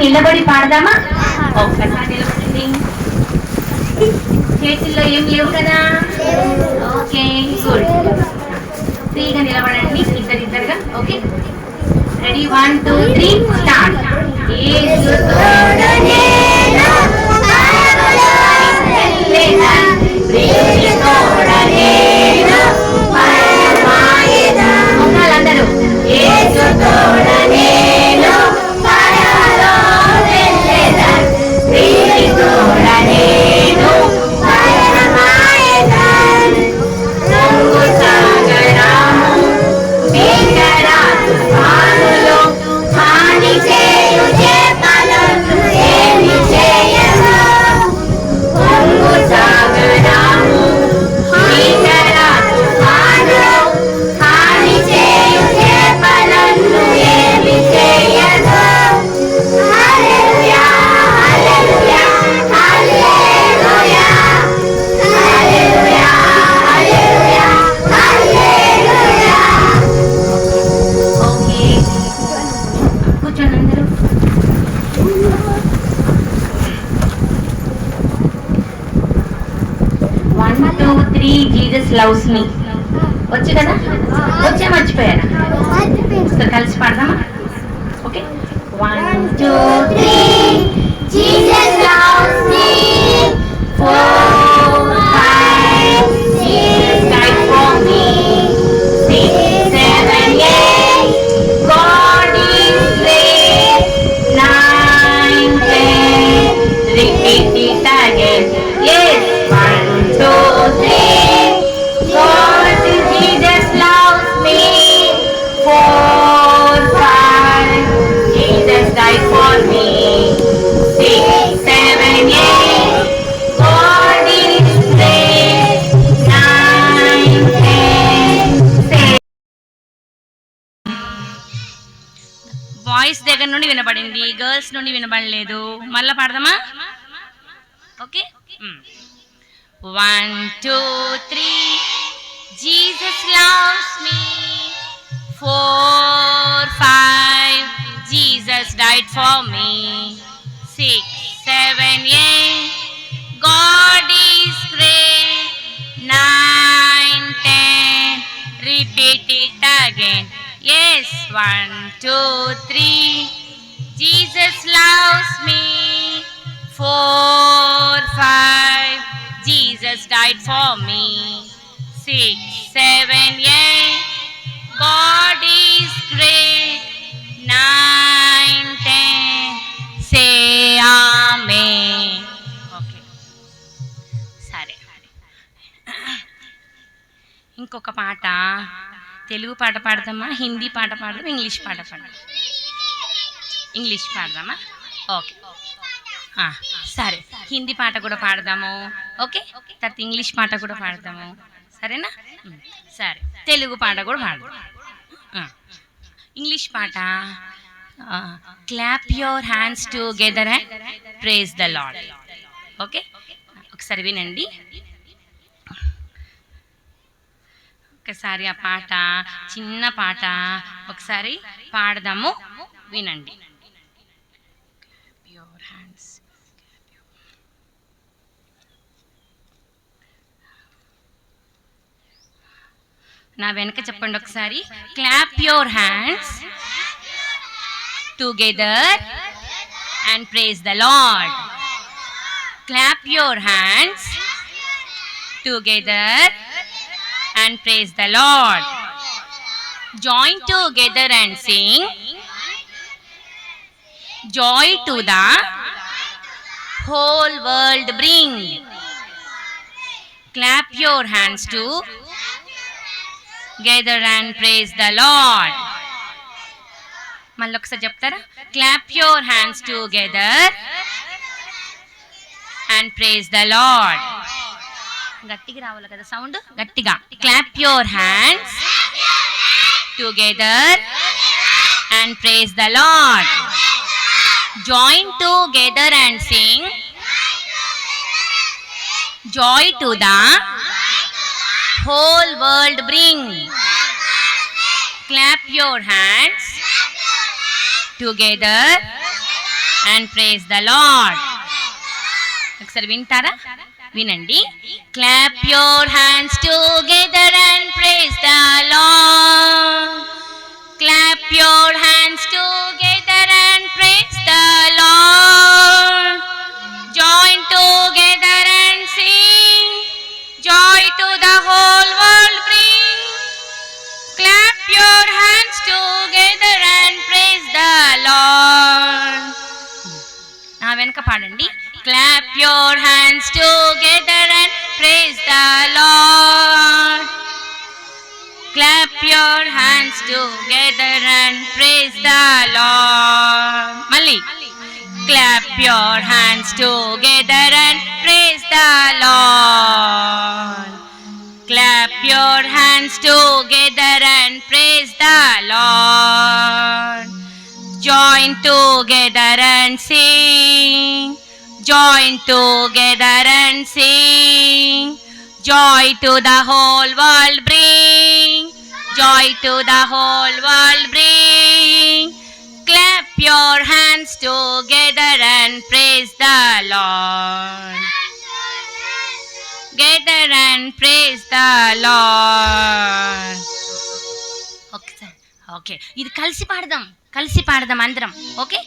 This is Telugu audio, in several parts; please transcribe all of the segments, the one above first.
నిలబడి పాడదామా? ఒక్కసారి నిలబడండి. చేతుల్లో ఏం లేవు కదా? Okay, good. ఫ్రీగా నిలబడండి, ఇద్దరిద్దరుగా. Okay, ready? 1 2 3 స్టార్ట్. అందరూ జీసస్ లవ్స్ మీ వచ్చు కదా? వచ్చే మర్చిపోయారా? ఒకసారి కలిసి పాడదామా? Okay, 1 2 3 Jesus loves me 4 5 Jesus died for me 6 7 8 God is great 9 10 repeat it again. yes 1 2 3 God Jesus loves me 4 5 Jesus died for me 6 7 8 God is great 9 10. Voice దగ్గర నుండి వినపడింది, గర్ల్స్ నుండి వినపడలేదు. మళ్ళీ పాడదామా? Okay, 1 2 3 Jesus loves me 4 5 Jesus died for me 6 7 8 God is great 9 10 repeat it again. yes 1 2 3 Jesus loves me 4 5 Jesus died for me 6 7 8 God is great 9 10 say amen. Okay, సరే. ఇంకొక పాట, తెలుగు పాట పాడదామా? హిందీ పాట పాడదామా? ఇంగ్లీష్ పాట పాడదామా? ఇంగ్లీష్ పాడదామా? ఓకే, సరే. హిందీ పాట కూడా పాడదాము. ఓకే, తర్వాత ఇంగ్లీష్ పాట కూడా పాడదాము. సరేనా? సరే, తెలుగు పాట కూడా పాడదాం. ఇంగ్లీష్ పాట, clap your hands together and praise the lord. Okay, ఒకసారి వినండి. ఒకసారి ఆ పాట, చిన్న పాట ఒకసారి పాడదాము, వినండి. నా వెనక చెప్పండి ఒకసారి. Clap your hands together and praise the lord. Clap your hands together and praise the Lord. Join together and sing joy to the whole world bring. Clap your hands together and praise the Lord. మళ్ళీ ఒకసారి చెప్తారా? Clap your hands together and praise the Lord. గట్టిగా రావాలి కదా సౌండ్, గట్టిగా. Clap your hands together and praise the lord. Join together and sing joy to the whole world bring. Clap your hands together and praise the Lord. ఒకసారి వింటారా? వినండి. Clap your hands together and praise the Lord. Clap your hands together and praise the Lord. Join together and sing. Joy to the whole world bring. Clap your hands together and praise the Lord. నా వెనక పాడండి. Clap your hands together and praise the Lord. Clap your hands together and praise the Lord. Malli. Clap your hands together and praise the Lord. Clap your hands together and praise the Lord. Join together and sing. Join together and sing. Joy to the whole world bring. Joy to the whole world bring. Clap your hands together and praise the Lord. Together and praise the Lord. Okay, ఇది కలిసి పాడదాం అందరం. ఓకే,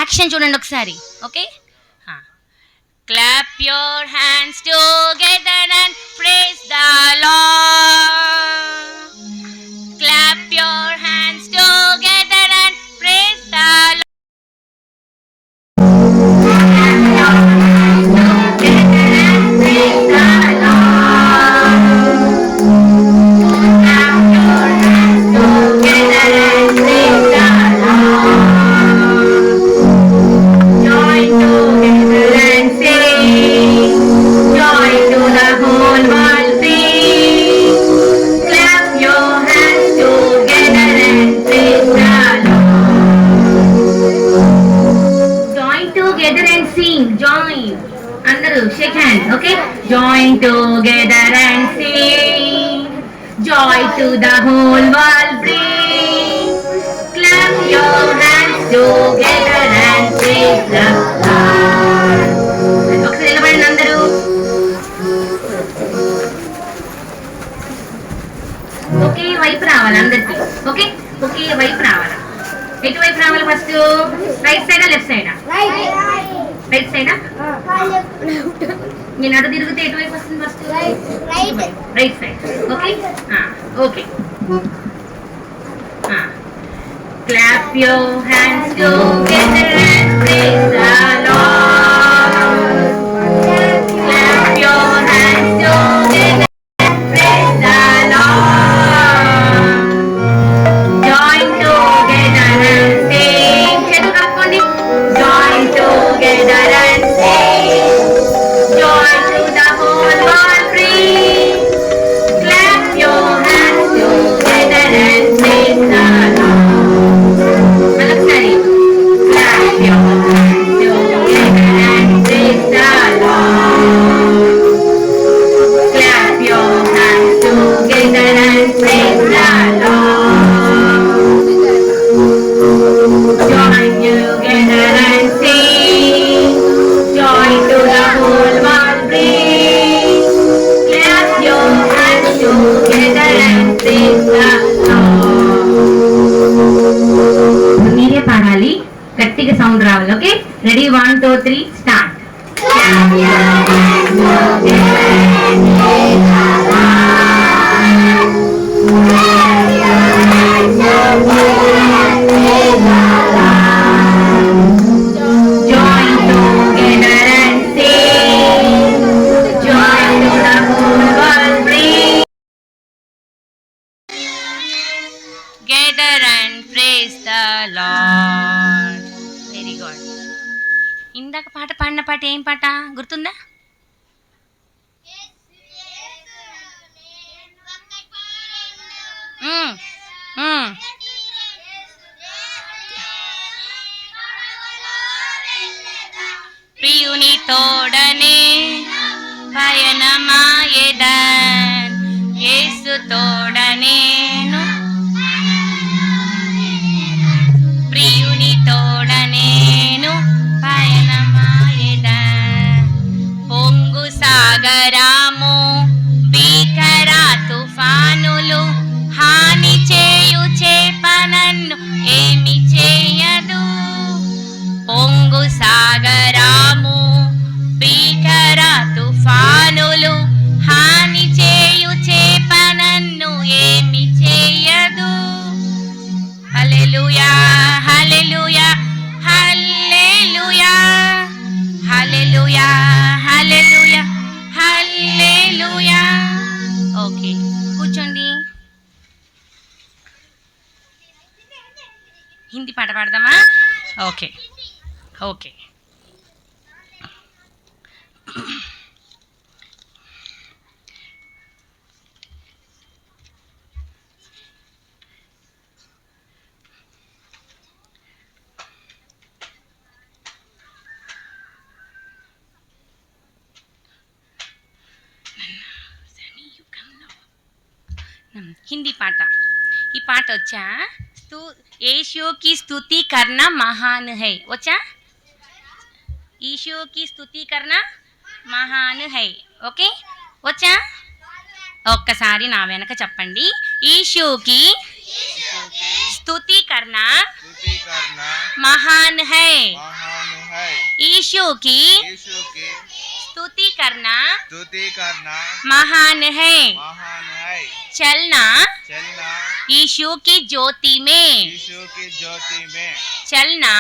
యాక్షన్ చూడండి ఒకసారి. Okay, clap your hands together and praise the Lord. Clap your hands together and praise the Lord. Shake hands, okay? Join together and sing. Joy to the whole world bring. Clap your hands together and praise the Lord. ఒకసారి నిలబడండి అందరూ. ఒకే వైపు రావాలి అందరికి. ఓకే, ఒకే వైపు రావాలి. ఎటువైపు రావాలి? ఫస్ట్ రైట్ సైడా లెఫ్ట్ సైడా? రైట్ సైడా? నేను అటు తిరిగితే ఎటువైపు వస్తుంది? First right side. Okay, okay. Clap your hands together and praise the Lord. Clap your hands together and praise the Lord. Join together and sing. చేతులు కలుపుకోండి. Join together and sing. Joy to the whole world bring. Clap your hands together and praise the Lord. Malakasari. Clap your hands together and praise the Lord. Clap your hands together and praise the Lord. Join together and sing. Joy to the whole world bring. Clap your hands together and praise the Lord. మీరే పాడాలి, గట్టిగా సౌండ్ రావాలి. Okay, ready? 1 2 3 start. Clap your hands together and praise the Lord. Clap your hands together and praise the Lord. Join together and sing. Joy to the whole world bring. Gather and praise the Lord. Very good. ఇందాక పాట పాడిన పాట ఏం పాట గుర్తుందా? ప్రియుని తోడనే పయనమాయెదన్, యేసు తోడనేను. ప్రియుని తోడనేను ఓకే. హిందీ పాట. ఈ పాట వచ్చా? ईशु की स्तुति करना महान है. వచ్చా? ईशु की स्तुति करना महान है. ఓకే వచ్చా? ఒక్కసారి నా వెనక చెప్పండి. ईशुकी स्तुति करना महान है. ईशु की स्तुति करना महान है. चलना ईशु की ज्योति में. चलना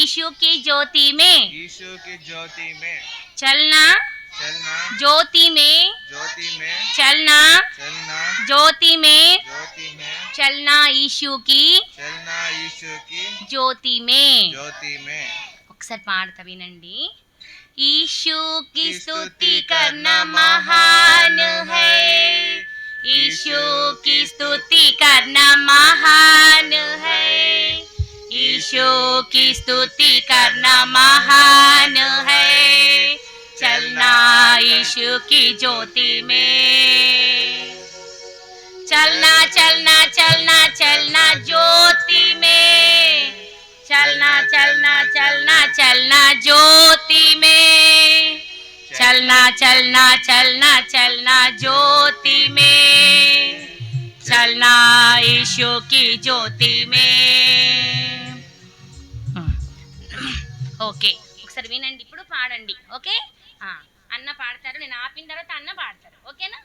ईशु की ज्योति में. चलना ज्योति में. चलना ज्योति में. चलना ईशु की ज्योति में. ఒకసారి పాడతా వినండి. ईशु की स्तुति करना महान है. ईशु की स्तुति करना महान है. ईशु की स्तुति करना महान है. चलना ईशु की ज्योति में. चलना चलना चलना चलना ज्योति में. चलना चलना चलना चलना ज्योति में. चलना चलना चलना चलना ज्योति में. चलना ईशु की ज्योति में. ఓకే ఒకసారి వినండి, ఇప్పుడు పాడండి. ఓకే అన్న పాడతారు, నేను ఆపిన తర్వాత అన్న పాడతారు. ఓకేనా?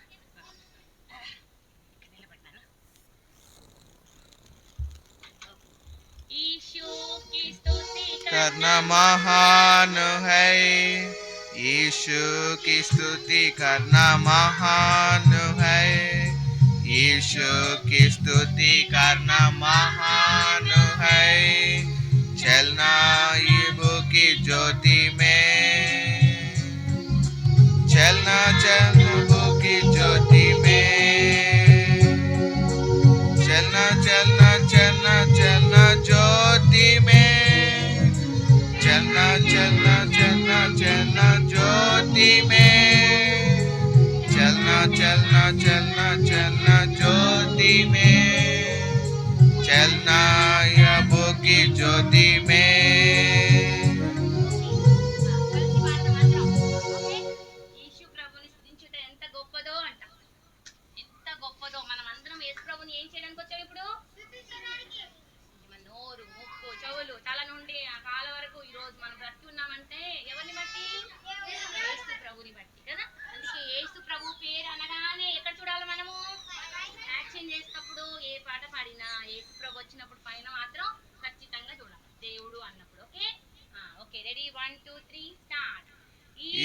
ईशु की स्तुति करना महान है. ईशु की स्तुति करना महान है. ईशु की स्तुति करना महान है. चलना ईशु की ज्योति में. चलना चलना की ज्योति में. चलना चलना चलना चलना ज्योति में. चलना चलना चलना चलना ज्योति में. चलना चलना चलना चलना ज्योति में. चलना यबो की ज्योति में. యేసు ప్రభుని స్తుతించుట ఎంత గొప్పదో అంట. ఎంత గొప్పదో. మనం అందరం యేసు ప్రభుని ఏం చేయడానికి వచ్చాం ఇప్పుడు? మన నోరు, ముక్కు, చెవులు, తల నుండి ఆ కాళ్ళ వరకు ఈరోజు మనం బ్రతికి ఉన్నామంటే ఎవరిని బట్టి? యేసు ప్రభుని బట్టి కదా. అందుకే యేసు ప్రభు పేరు అనగానే ఎక్కడ చూడాలి మనము? యాక్షన్ చేసేటప్పుడు ఏ పాట పాడినా యేసు ప్రభు వచ్చినప్పుడు పైన మాత్రం ఖచ్చితంగా చూడాలి, దేవుడు అన్నప్పుడు. Okay okay ready 1 2 3 start.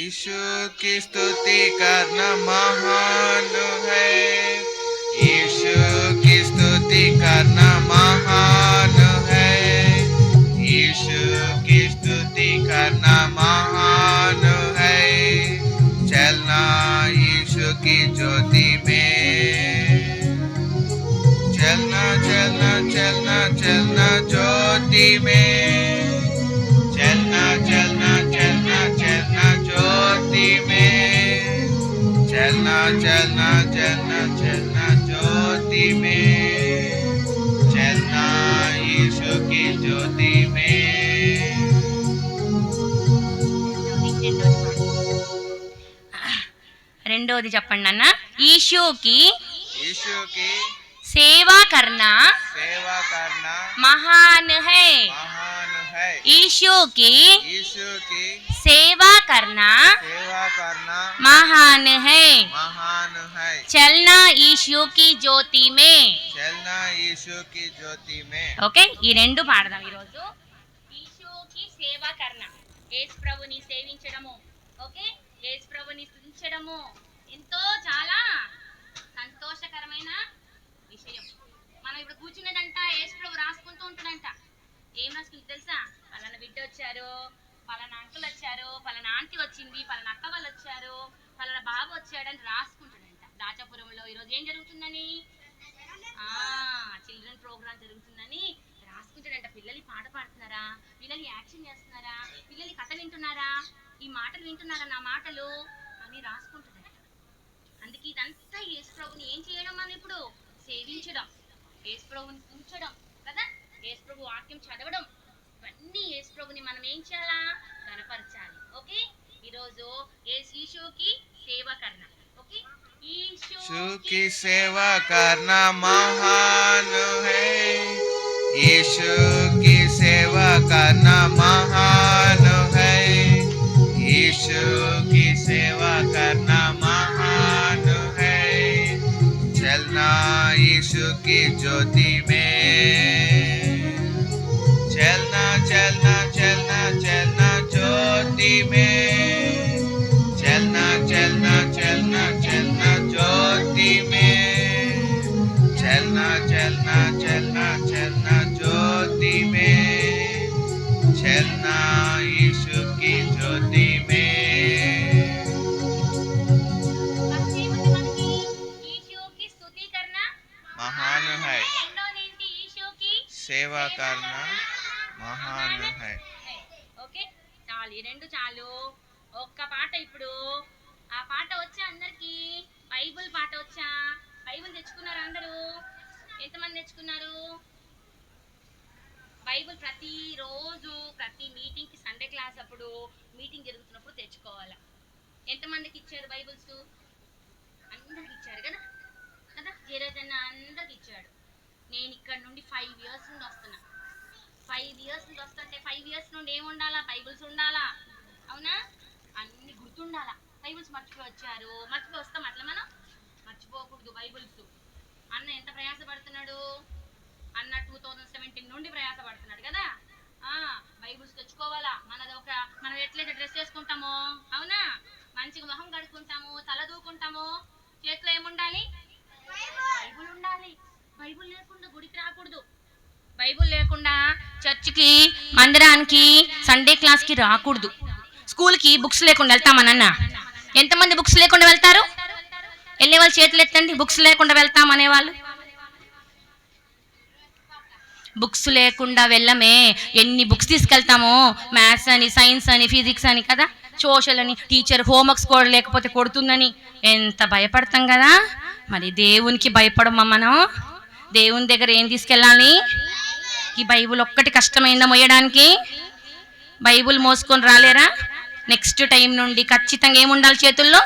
Ishu की स्तुति करना महान है. ईशु की स्तुति करना महान है. ईशु की स्तुति करना महान है. चलना ईशु की ज्योति में. चलना चलना चलना चलना ज्योति में. चलना चलना चलना चलना ज्योति में. चलना चलना चलना चलना ज्योति में. चलना यीशु की ज्योति में. రెండోది చెప్పండి అన్న. ईशुकी यीशु की सेवा करना महान है. ईशुकी यीशु की सेवा करना महान है. चलना ईशु की ज्योति में. चलना यीशु की ज्योति में. ఓకే ఈ రెండు పాడదాం ఈరోజు. ఈశుకి సేవ కర్ణ, యేసు ప్రభుని సేవించడము. ఓకే యేసు ప్రభుని స్తుతించడము ఎంతో చాలా సంతోషకరమైన విషయం. మనం ఇప్పుడు కూర్చున్నదంట యేసు ప్రభు రాసుకుంటూ ఉంటాడంట. ఏం రాసుకుంది తెలుసా? పలానా బిడ్డ వచ్చారు, పలానా అంకుల్ వచ్చారు, పలానా ఆంటీ వచ్చింది, పలానా అక్క వాళ్ళు వచ్చారు, పలానా బాబు వచ్చాడని రాసుకుంటాడంట. దాచాపురంలో ఈరోజు ఏం జరుగుతుందని, చిల్డ్రన్ ప్రోగ్రామ్ జరుగుతుందని రాసుకుంటాడంట. పిల్లలు పాట పాడుతున్నారా, పిల్లలు యాక్షన్ చేస్తున్నారా, పిల్లలు కథ వింటున్నారా, ఈ మాటలు వింటున్నారా, నా మాటలు అని రాసుకుంటాడంట. అందుకే ఇదంతా యేసు ప్రభుని ఏం చేయడం, మనం ఇప్పుడు సేవించడం, యేసు ప్రభుని ఉంచడం కదా, యేసు ప్రభు వాక్యం చదవడం, ఇవన్నీ యేసు ప్రభుని మనం ఏం చేయాలా, కనపరచాలి. ఓకే, ఈరోజు यीशु సేవ కర్ణ. ఓకే, यीशु की सेवा करना महान है, यीशु की सेवा करना महान है, यीशु की सेवा करना महान है। चलना यीशु की ज्योति में, चलना चलना चलना चलना ज्योति में, चलना चलना चलना चलना ज्योति में, चलना चलना चलना चलना ज्योति में, चलना यीशु की ज्योति में। महान है, सेवा करना महान है। ఓకే, చాలు, ఈ రెండు చాలు. ఒక్క పాట ఇప్పుడు. ఆ పాట వచ్చా అందరికి? బైబుల్ పాట వచ్చా? బైబుల్ తెచ్చుకున్నారు అందరూ? ఎంతమంది తెచ్చుకున్నారు బైబుల్? ప్రతిరోజు ప్రతి మీటింగ్కి, సండే క్లాస్ అప్పుడు, మీటింగ్ జరుగుతున్నప్పుడు తెచ్చుకోవాలా. ఎంతమందికి ఇచ్చారు బైబుల్స్? అందరికి ఇచ్చారు కదా కదా, జేరజన్న అందరికి ఇచ్చాడు. నేను ఇక్కడ నుండి 5 years నుండి వస్తున్నా. 5 years నుండి వస్తుంటే 5 years నుండి ఏమి ఉండాలా? బైబుల్స్ ఉండాలా, అవునా? అన్ని గుర్తుండాలా. బైబుల్స్ మర్చిపోయి వచ్చారు, మర్చిపోయి వస్తాం, అట్లా మనం మర్చిపోకూడదు బైబుల్స్. అన్న ఎంత ప్రయాసపడుతున్నాడు? అన్న 2017 నుండి ప్రయాసపడుతున్నాడు కదా. బైబుల్స్ తెచ్చుకోవాలా. మనం ఎట్లయితే డ్రెస్ వేసుకుంటామో, అవునా, మంచిగా మొహం కడుక్కుంటాము, తల దూకుంటాము, చేతిలో ఏముండాలి? బైబుల్ ఉండాలి. బైబుల్ లేకుండా గుడికి రాకూడదు. బైబుల్ లేకుండా చర్చికి, మందిరానికి, సండే క్లాస్కి రాకూడదు. స్కూల్కి బుక్స్ లేకుండా వెళ్తామనన్న. ఎంతమంది బుక్స్ లేకుండా వెళ్తారు? వెళ్ళే వాళ్ళు చేతులు ఎత్తండి. బుక్స్ లేకుండా వెళ్తాం అనేవాళ్ళు. బుక్స్ లేకుండా వెళ్ళమే. ఎన్ని బుక్స్ తీసుకెళ్తామో, మ్యాథ్స్ అని, సైన్స్ అని, ఫిజిక్స్ అని కదా, సోషల్ అని, టీచర్ హోంవర్క్స్ కూడా లేకపోతే కొడుతుందని ఎంత భయపడతాం కదా. మరి దేవునికి భయపడమా మనం? దేవుని దగ్గర ఏం తీసుకెళ్ళాలి? ఈ బైబుల్ ఒక్కటి కష్టమైందా మోయడానికి? బైబుల్ మోసుకొని రాలేరా? నెక్స్ట్ టైం నుండి ఖచ్చితంగా ఏముండాలి చేతుల్లో?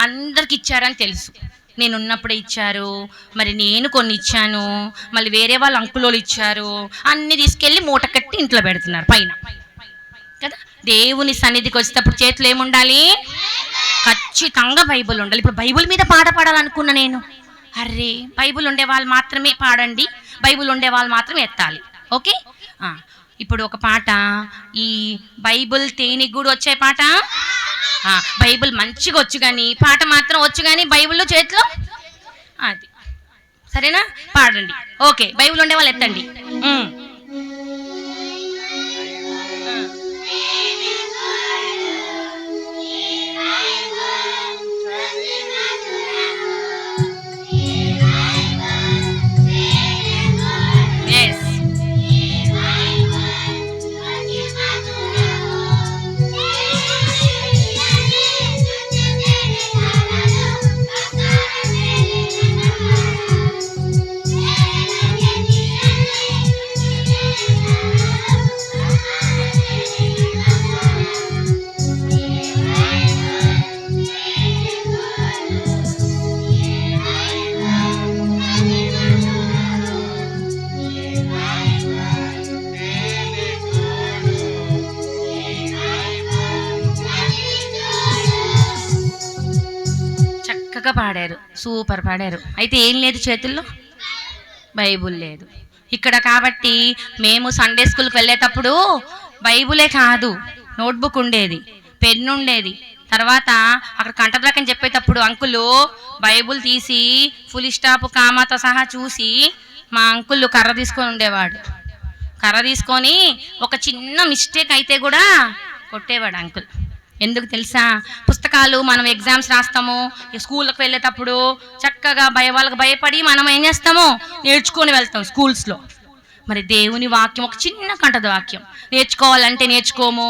అందరికి ఇచ్చారని తెలుసు. నేను ఉన్నప్పుడే ఇచ్చారు, మరి నేను కొన్ని ఇచ్చాను, మళ్ళీ వేరే వాళ్ళు అంకులోళ్ళు ఇచ్చారు, అన్ని తీసుకెళ్ళి మూట కట్టి ఇంట్లో పెడుతున్నారు పైన కదా. దేవుని సన్నిధికి వచ్చేటప్పుడు చేతులు ఏముండాలి? ఖచ్చితంగా బైబుల్ ఉండాలి. ఇప్పుడు బైబుల్ మీద పాట పాడాలనుకున్నా నేను. అర్రే, బైబుల్ ఉండే వాళ్ళు మాత్రమే పాడండి, బైబుల్ ఉండే వాళ్ళు మాత్రమే ఎత్తాలి. ఓకే, ఇప్పుడు ఒక పాట, ఈ బైబుల్ తేనెకి కూడా వచ్చే పాట. బైబుల్ మంచిగా వచ్చు కానీ, పాట మాత్రం వచ్చు కానీ బైబుల్లో చేతిలో అది. సరేనా? పాడండి. ఓకే, బైబుల్ ఉండే వాళ్ళు ఎత్తండి. చక్కగా పాడారు, సూపర్ పాడారు. అయితే ఏం లేదు చేతుల్లో? బైబుల్ లేదు ఇక్కడ. కాబట్టి మేము సండే స్కూల్కి వెళ్ళేటప్పుడు బైబులే కాదు, నోట్బుక్ ఉండేది, పెన్ ఉండేది. తర్వాత అక్కడ కంటద్రాకని చెప్పేటప్పుడు అంకులు బైబుల్ తీసి ఫుల్ స్టాప్ కామాతో సహా చూసి మా అంకుల్ కర్ర తీసుకొని ఉండేవాడు. కర్ర తీసుకొని ఒక చిన్న మిస్టేక్ అయితే కూడా కొట్టేవాడు అంకుల్. ఎందుకు తెలుసా? పుస్తకాలు మనం ఎగ్జామ్స్ రాస్తాము, స్కూళ్ళకి వెళ్ళేటప్పుడు చక్కగా వాళ్ళకి భయపడి మనం ఏం చేస్తాము, నేర్చుకొని వెళ్తాం స్కూల్స్లో. మరి దేవుని వాక్యం ఒక చిన్న కంటది వాక్యం నేర్చుకోవాలంటే నేర్చుకోము.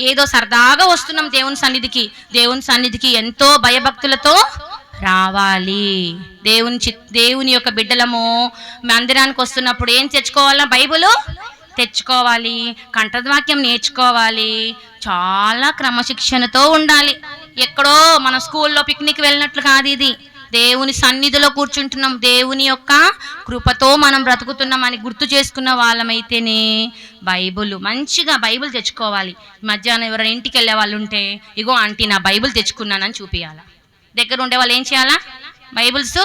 ఏదో సరదాగా వస్తున్నాం దేవుని సన్నిధికి ఎంతో భయభక్తులతో రావాలి. దేవుని యొక్క బిడ్డలము మందిరానికి వస్తున్నప్పుడు ఏం తెచ్చుకోవాలన్నా బైబిలు తెచ్చుకోవాలి, కంఠద్వాక్యం నేర్చుకోవాలి, చాలా క్రమశిక్షణతో ఉండాలి. ఎక్కడో మన స్కూల్లో పిక్నిక్ వెళ్ళినట్లు కాదు ఇది. దేవుని సన్నిధిలో కూర్చుంటున్నాం, దేవుని యొక్క కృపతో మనం బ్రతుకుతున్నాం అని గుర్తు చేసుకున్న వాళ్ళమైతేనే మంచిగా బైబిల్ తెచ్చుకోవాలి. మధ్యాహ్నం ఎవరైనా ఇంటికి వెళ్ళే వాళ్ళు ఉంటే ఇగో ఆంటీ నా బైబిల్ తెచ్చుకున్నానని చూపించాలి. దగ్గర ఉండే వాళ్ళు ఏం చేయాలా? బైబిల్స్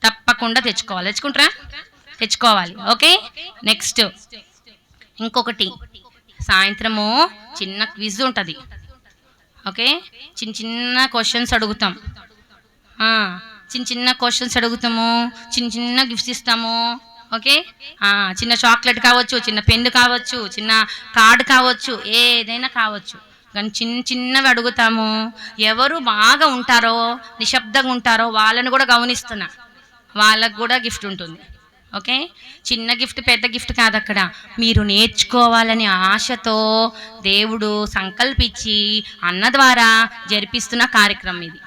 తప్పకుండా తెచ్చుకుంటారా? తెచ్చుకోవాలి. ఓకే, నెక్స్ట్ ఇంకొకటి, సాయంత్రము చిన్న క్విజ్ ఉంటుంది. ఓకే, చిన్న క్వశ్చన్స్ అడుగుతాం, చిన్న క్వశ్చన్స్ అడుగుతాము, చిన్న గిఫ్ట్స్ ఇస్తాము. ఓకే, చిన్న చాక్లెట్ కావచ్చు, చిన్న పెన్ను కావచ్చు, చిన్న కార్డు కావచ్చు, ఏదైనా కావచ్చు, కానీ చిన్నవి అడుగుతాము. ఎవరు బాగా ఉంటారో, నిశ్శబ్దంగా ఉంటారో వాళ్ళని కూడా గమనిస్తున్నా, వాళ్ళకు కూడా గిఫ్ట్ ఉంటుంది. ఓకే, చిన్న గిఫ్ట్ పెద్ద గిఫ్ట్ కాదు, అక్కడ మీరు నేర్చుకోవాలని ఆశతో దేవుడు సంకల్పించి అన్న ద్వారా జరిపిస్తున్న కార్యక్రమం ఇది.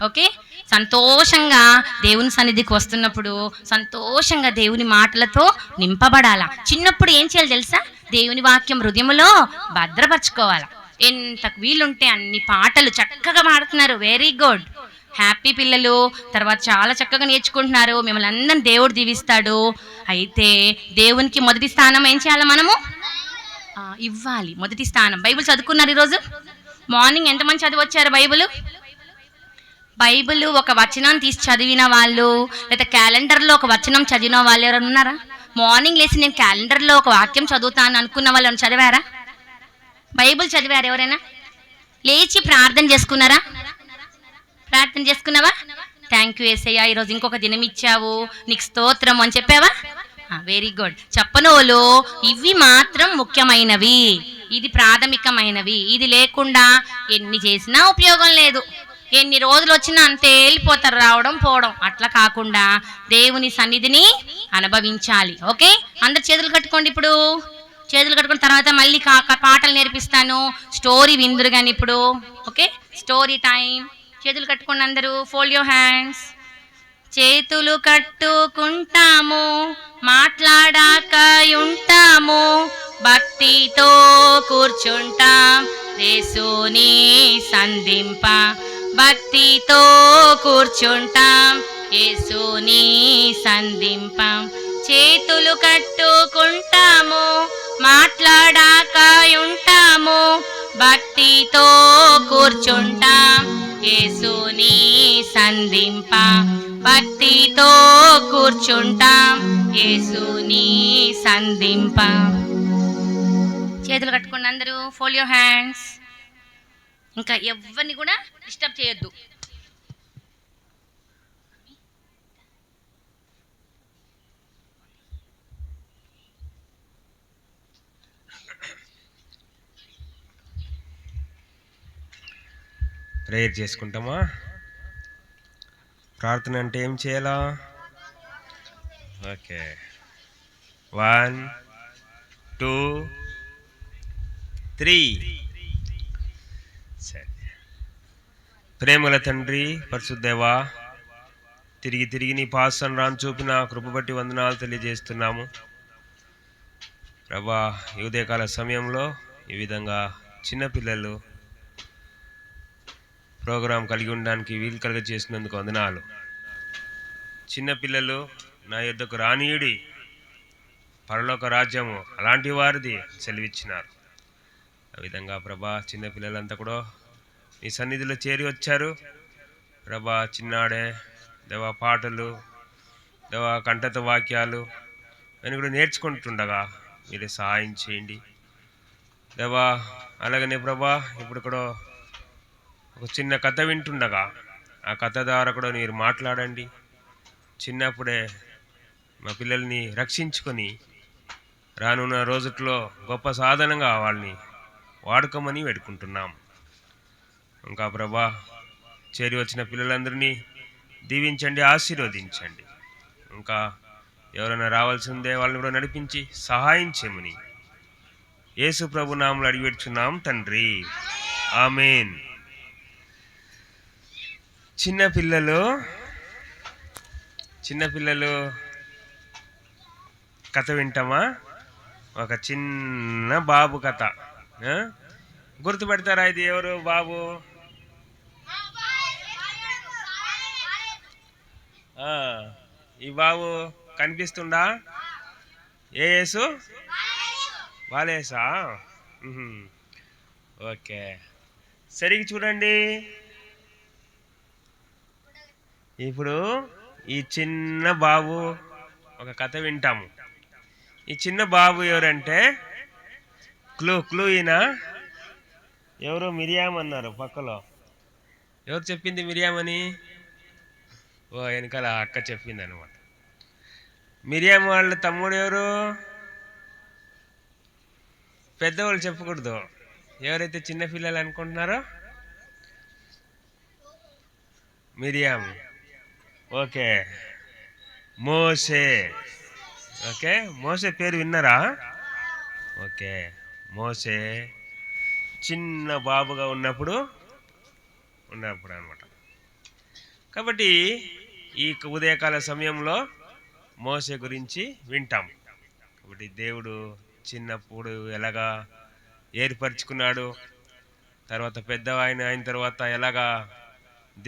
ఓకే, సంతోషంగా దేవుని సన్నిధికి వస్తున్నప్పుడు సంతోషంగా దేవుని మాటలతో నింపబడాలా. చిన్నప్పుడు ఏం చేయాలి తెలుసా? దేవుని వాక్యం హృదయంలో భద్రపరచుకోవాలా. ఎంత వీలుంటే అన్ని పాటలు చక్కగా పాడుతున్నారు, వెరీ గుడ్, హ్యాపీ పిల్లలు. తర్వాత చాలా చక్కగా నేర్చుకుంటున్నారు, మిమ్మల్ని అందరిని దేవుడు దీవిస్తాడు. అయితే దేవునికి మొదటి స్థానం ఏం చేయాలి? మనము ఇవ్వాలి మొదటి స్థానం. బైబిల్ చదువుకున్నారు ఈరోజు మార్నింగ్? ఎంతమంది చదివి వచ్చారు బైబిల్? ఒక వచనం తీసి చదివిన వాళ్ళు, లేదా క్యాలెండర్లో ఒక వచనం చదివిన వాళ్ళు ఎవరైనా ఉన్నారా? మార్నింగ్ లేచి నేను క్యాలెండర్లో ఒక వాక్యం చదువుతాను అనుకున్న వాళ్ళు చదివారా? బైబిల్ చదివారు ఎవరైనా? లేచి ప్రార్థన చేసుకున్నారా? ప్రార్థన చేసుకున్నావా? థ్యాంక్ యూ యేసయ్యా, ఈరోజు ఇంకొక దినం ఇచ్చావు, నీకు స్తోత్రం అని చెప్పావా? Very good. చెప్పనోలు ఇవి మాత్రం ముఖ్యమైనవి, ఇది ప్రాథమికమైనవి. ఇది లేకుండా ఎన్ని చేసినా ఉపయోగం లేదు. ఎన్ని రోజులు వచ్చినా అంతే వెళ్ళిపోతారు, రావడం పోవడం. అట్లా కాకుండా దేవుని సన్నిధిని అనుభవించాలి. ఓకే, అందరు చేతులు కట్టుకోండి. ఇప్పుడు చేతులు కట్టుకున్న తర్వాత మళ్ళీ పాటలు నేర్పిస్తాను, స్టోరీ విందురు కానీ ఇప్పుడు. Okay, story time. చేతులు కట్టుకోండి అందరూ, ఫోల్డ్ యువర్ హ్యాండ్స్. చేతులు కట్టుకుంటాము, మాట్లాడాక ఉంటాము, భక్తితో కూర్చుంటాం యేసుని సంధింప. భక్తితో కూర్చుంటాం యేసుని సంధింప. చేతులు కట్టుకుంటాము, మాట్లాడాక ఉంటాము, భక్తితో కూర్చుంటాం యేసుని సంధింప. భక్తితో కూర్చుంటాం యేసుని సంధింప. చేతులు కట్టుకోండి అందరూ, ఫోల్డ్ యువర్ హ్యాండ్స్. ఇంకా ఎవరిని కూడా డిస్టర్బ్ చేయొద్దు. ప్రేయర్ చేసుకుంటామా? ప్రార్థన అంటే ఏం చేయాలా? ఓకే, 1 2 3. సరే. ప్రేమల తండ్రి, పరిశుద్ధదేవా, తిరిగి నీ పాసన రాను చూపిన కృప బట్టి వందనాలు తెలియజేస్తున్నాము ప్రభా. ఈ ఉదయకాల సమయంలో ఈ విధంగా చిన్నపిల్లలు ప్రోగ్రాం కలిగి ఉండడానికి వీలు కలిగ చేసినందుకు వందనాలు. చిన్నపిల్లలు నా యొద్దకు రానీయుడి, పరలోక రాజ్యము అలాంటి వారిది సెలవిచ్చినారు. ఆ విధంగా ప్రభా చిన్నపిల్లలంతా కూడా నీ సన్నిధిలో చేరి వచ్చారు ప్రభా. చిన్నాడే దేవా పాటలు, దేవా కంఠత వాక్యాలు అని కూడా నేర్చుకుంటుండగా మీరే సహాయం చేయండి దేవా. అలాగనే ప్రభా ఇప్పుడు కూడా ఒక చిన్న కథ వింటుండగా ఆ కథ ద్వారా కూడా మీరు మాట్లాడండి. చిన్నప్పుడే మా పిల్లల్ని రక్షించుకొని రానున్న రోజుల్లో గొప్ప సాధనంగా వాళ్ళని వాడుకోమని వేడుకుంటున్నాం. ఇంకా ప్రభా, చేరి వచ్చిన పిల్లలందరినీ దీవించండి, ఆశీర్వదించండి. ఇంకా ఎవరైనా రావాల్సిందే వాళ్ళని కూడా నడిపించి సహాయం చేయమని యేసు ప్రభు నామములో అడిగి పెట్టుచున్నాం తండ్రి, ఆమేన్. చిన్నపిల్లలు కథ వింటామా? ఒక చిన్న బాబు కథ. గుర్తుపెడతారా? ఇది ఎవరు బాబు? ఈ బాబు కనిపిస్తుండా? ఏ యేసు? బాలేసా? ఓకే, సరిగ్గా చూడండి. ఇప్పుడు ఈ చిన్న బాబు ఒక కథ వింటాము. ఈ చిన్న బాబు ఎవరంటే క్లూ ఈయన ఎవరు? మిరియాం అన్నారు పక్కలో. ఎవరు చెప్పింది మిరియాం అని? ఓ, వెనకాల అక్క చెప్పింది అనమాట. మిరియాం వాళ్ళ తమ్ముడు ఎవరు? పెద్దవాళ్ళు చెప్పకూడదు. ఎవరైతే చిన్నపిల్లలు అనుకుంటున్నారో మిరియాం. ఓకే, మోసే. ఓకే, మోసే పేరు విన్నారా? ఓకే, మోసే చిన్న బాబుగా ఉన్నప్పుడు అనమాట. కాబట్టి ఈ ఉదయకాల సమయంలో మోసే గురించి వింటాం. కాబట్టి దేవుడు చిన్నప్పుడు ఎలాగా ఏర్పరచుకున్నాడు, తర్వాత పెద్దవాయన అయిన తర్వాత ఎలాగా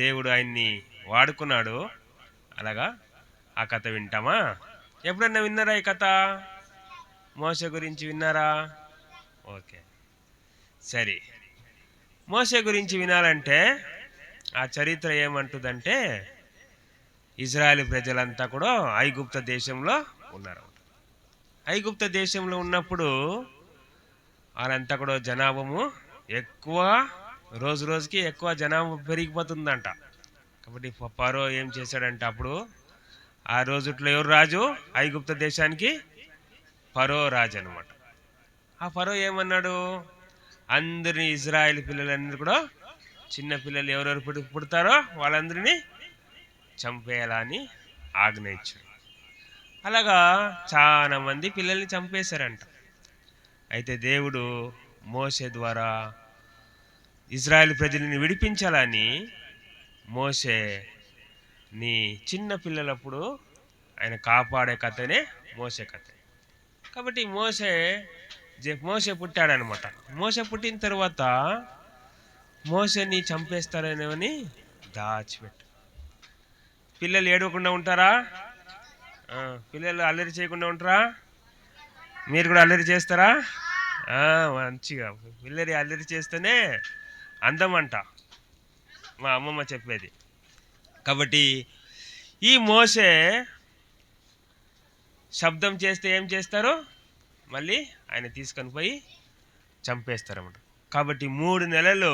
దేవుడు ఆయన్ని వాడుకున్నాడు, అలాగా ఆ కథ వింటామా? ఎప్పుడన్నా విన్నారా ఈ కథ? మోసే గురించి విన్నారా? ఓకే, సరే. మోసే గురించి వినాలంటే ఆ చరిత్ర ఏమంటుందంటే, ఇజ్రాయెల్ ప్రజలంతా కూడా ఐగుప్త దేశంలో ఉన్నారు. ఐగుప్త దేశంలో ఉన్నప్పుడు వాళ్ళంతా కూడా జనాభము ఎక్కువ, రోజు రోజుకి ఎక్కువ జనాభా పెరిగిపోతుందంట. కాబట్టి ఫరో ఏం చేశాడంటే, అప్పుడు ఆ రోజుట్లో ఎవరు రాజు ఐగుప్త దేశానికి? ఫరో రాజు అనమాట. ఆ ఫరో ఏమన్నాడు? అందరినీ, ఇజ్రాయెల్ పిల్లలందరూ కూడా, చిన్న పిల్లలు ఎవరెవరు పుడతారో వాళ్ళందరినీ చంపేయాలని ఆజ్ఞ ఇచ్చాడు. అలాగా చాలా మంది పిల్లల్ని చంపేశారంట. అయితే దేవుడు మోసే ద్వారా ఇజ్రాయెల్ ప్రజల్ని విడిపించాలని మోసేని చిన్న పిల్లలప్పుడు ఆయన కాపాడే కథనే మోసే కథ. కాబట్టి మోసే పుట్టాడనమాట. మోసే పుట్టిన తర్వాత మోసేని చంపేస్తారని దాచిపెట్టు. పిల్లలు ఏడవకుండా ఉంటారా? పిల్లలు అల్లరి చేయకుండా ఉంటారా? మీరు కూడా అల్లరి చేస్తారా? మంచిగా అల్లరి చేస్తేనే అందం అంట, మా అమ్మమ్మ చెప్పేది. కాబట్టి ఈ మోసే శబ్దం చేస్తే ఏం చేస్తారు? మళ్ళీ ఆయన తీసుకొని పోయి చంపేస్తారన్నమాట. కాబట్టి 3 నెలలు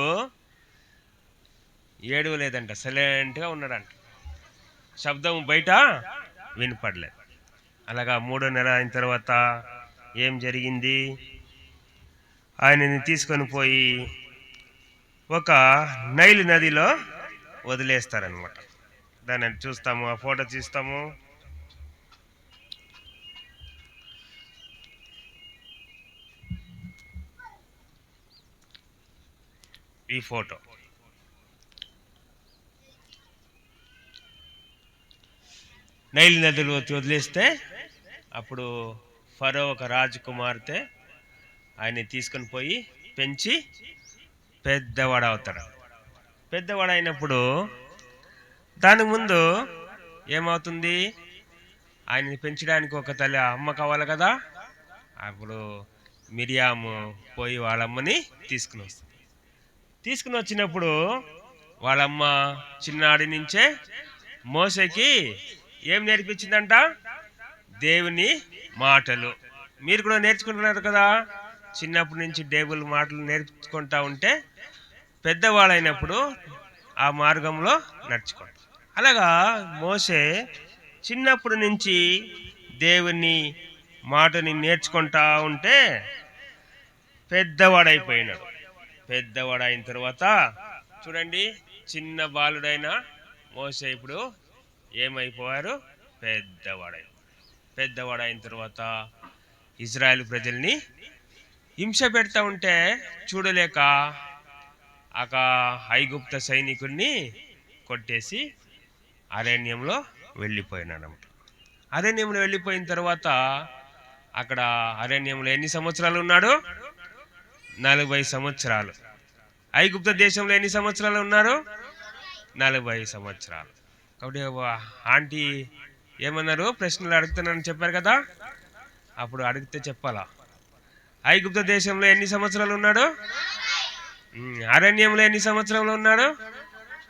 ఏడవలేదంట, సైలెంట్గా ఉన్నాడంట. శబ్దం బయట వినపడలేదు. అలాగా 3వ నెల అయిన తర్వాత ఏం జరిగింది? ఆయనని తీసుకొని పోయి ఒక నైల్ నదిలో వదిలేస్తారనమాట. దాన్ని చూస్తాము, ఆ ఫోటో చూస్తాము. ఈ ఫోటో నైల్ నదిలో వదిలేస్తే అప్పుడు ఫరో ఒక రాజకుమార్తె ఆయన్ని తీసుకొని పోయి పెంచి పెద్దవాడవుతాడు. పెద్దవాడైనప్పుడు దాని ముందు ఏమవుతుంది? ఆయన్ని పెంచడానికి ఒక తల్లి, అమ్మ కావాలి కదా. అప్పుడు మిరియాము పోయి వాళ్ళమ్మని తీసుకుని వస్తుంది. తీసుకుని వచ్చినప్పుడు వాళ్ళమ్మ చిన్నాడి నుంచే మోసేకి ఏం నేర్పించిందంట? దేవుని మాటలు. మీరు కూడా నేర్చుకుంటున్నారు కదా, చిన్నప్పటి నుంచి దేవుని మాటలు నేర్చుకుంటా ఉంటే పెద్దవాళ్ళైనప్పుడు ఆ మార్గంలో నడుచుకోండి. అలాగా మోసే చిన్నప్పటి నుంచి దేవుని మాటని నేర్చుకుంటా ఉంటే పెద్దవాడైపోయినాడు. పెద్దవాడైన తర్వాత చూడండి, చిన్న బాలుడైన మోసే ఇప్పుడు ఏమైపోయారు? పెద్దవాడైన తర్వాత ఇజ్రాయెల్ ప్రజల్ని హింస పెడతా ఉంటే చూడలేక ఐగుప్త సైనికుడిని కొట్టేసి అరణ్యంలో వెళ్ళిపోయినాడన్నమాట. అరణ్యంలో వెళ్ళిపోయిన తర్వాత అక్కడ అరణ్యంలో ఎన్ని సంవత్సరాలు ఉన్నాడు? 40 సంవత్సరాలు. ఐగుప్త దేశంలో ఎన్ని సంవత్సరాలు ఉన్నారు? 40 సంవత్సరాలు. కాబట్టి ఆంటీ ఏమన్నారు? ప్రశ్నలు అడుగుతున్నానని చెప్పారు కదా, అప్పుడు అడిగితే చెప్పాలా. ఐగుప్త దేశంలో ఎన్ని సంవత్సరాలు ఉన్నాడు? అరణ్యంలో ఎన్ని సంవత్సరాలు ఉన్నాడు?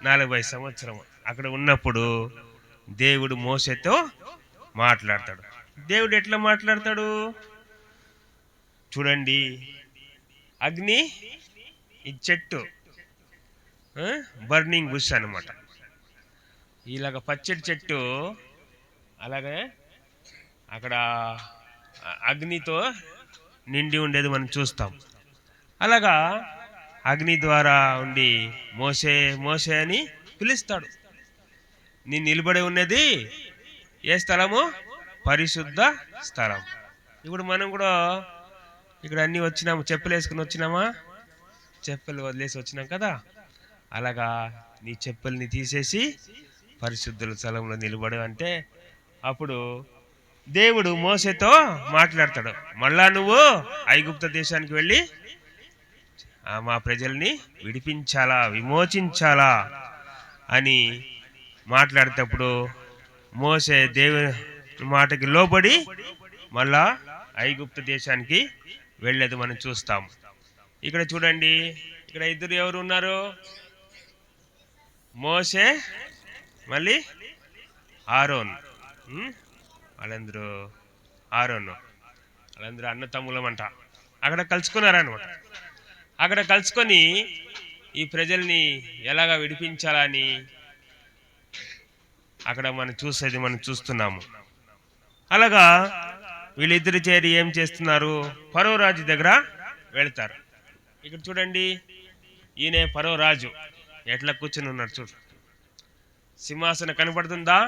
40 సంవత్సరం. అక్కడ ఉన్నప్పుడు దేవుడు మోసేతో మాట్లాడతాడు. దేవుడు ఎట్లా మాట్లాడతాడు చూడండి. అగ్ని, ఈ చెట్టు బర్నింగ్ బుష్ అనమాట. ఇలాగ పచ్చడి చెట్టు అలాగే అక్కడ అగ్నితో నిండి ఉండేది మనం చూస్తాం. అలాగా అగ్ని ద్వారా ఉండి మోసే మోసే అని పిలుస్తాడు. నీ నిలబడి ఉన్నది ఏ స్థలము? పరిశుద్ధ స్థలం. ఇప్పుడు మనం కూడా ఇక్కడ అన్నీ వచ్చినాము, చెప్పులు వేసుకుని వచ్చినామా? చెప్పులు వదిలేసి వచ్చినాం కదా. అలాగా నీ చెప్పుల్ని తీసేసి పరిశుద్ధుల స్థలంలో నిలబడు అంటే అప్పుడు దేవుడు మోసేతో మాట్లాడతాడు. మళ్ళా నువ్వు ఐగుప్త దేశానికి వెళ్ళి మా ప్రజల్ని విడిపించాలా, విమోచించాలా అని మాట్లాడేటప్పుడు మోసే దేవుని మాటకి లోబడి మళ్ళా ఐగుప్త దేశానికి వెళ్ళేది మనం చూస్తాం. ఇక్కడ చూడండి, ఇక్కడ ఇద్దరు ఎవరు ఉన్నారు? మోసే మళ్ళీ ఆరోన్. వాళ్ళందరూ వాళ్ళందరూ అన్న తమ్ములమంట. అక్కడ కలుసుకున్నారనమాట. అక్కడ కలుసుకొని ఈ ప్రజల్ని ఎలాగా విడిపించాలని అక్కడ మనం చూస్తున్నాము. అలాగా వీళ్ళిద్దరు చేరి ఏం చేస్తున్నారు? ఫరో రాజు దగ్గర వెళ్తారు. ఇక్కడ చూడండి, ఈయనే ఫరో రాజు ఎట్లా కూర్చుని ఉన్నాడు చూడు. సింహాసనం కనపడుతుందా?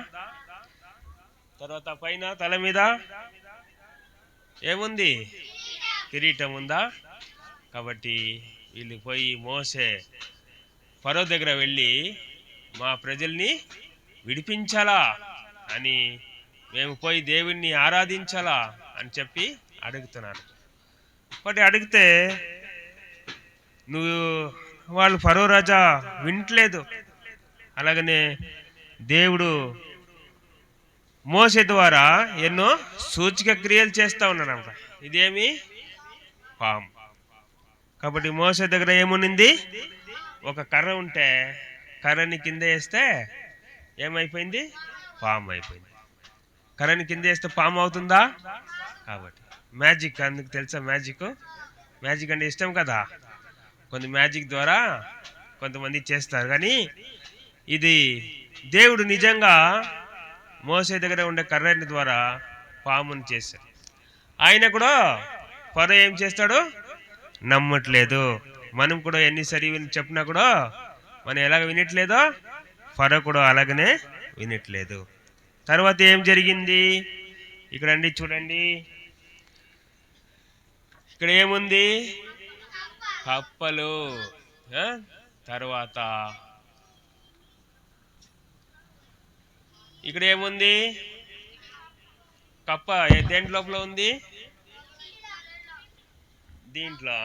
తర్వాత పైన తల మీద ఏముంది? కిరీటం ఉందా? కాబట్టి వీళ్ళు పోయి మోసే ఫరో దగ్గర వెళ్ళి మా ప్రజల్ని విడిపించాలా అని, మేము పోయి దేవుణ్ణి ఆరాధించాలా అని చెప్పి అడుగుతున్నారు. బట్ అడిగితే వాళ్ళు ఫరో రాజా వింటలేదు. అలాగనే దేవుడు మోసే ద్వారా ఎన్నో సూచక క్రియలు చేస్తూ ఉన్నాడు. ఇదేమి? పాము. కాబట్టి మోసే దగ్గర ఏమునింది? ఒక కర్ర ఉంటే కర్రని కింద వేస్తే ఏమైపోయింది? పాము అయిపోయింది. కర్రని కింద వేస్తే పాము అవుతుందా? కాబట్టి మ్యాజిక్, అందుకు తెలుసా మ్యాజిక్ అంటే ఇష్టం కదా. కొన్ని మ్యాజిక్ ద్వారా కొంతమంది చేస్తారు, కానీ ఇది దేవుడు నిజంగా మోసే దగ్గర ఉండే కర్రని ద్వారా పాముని చేశాడు. ఆయన కూడా ఫరో ఏం చేస్తాడు? నమ్మట్లేదు. మనం కూడా ఎన్నిసారి చెప్పినా కూడా మనం ఎలాగ వినట్లేదో ఫరో కూడా అలాగనే వినట్లేదు. తర్వాత ఏం జరిగింది? ఇక్కడ అండి చూడండి, ఇక్కడ ఏముంది? కప్పలు. తర్వాత ఇక్కడ ఏముంది? కప్ప దేంట్ లోపల ఉంది? దీంట్లో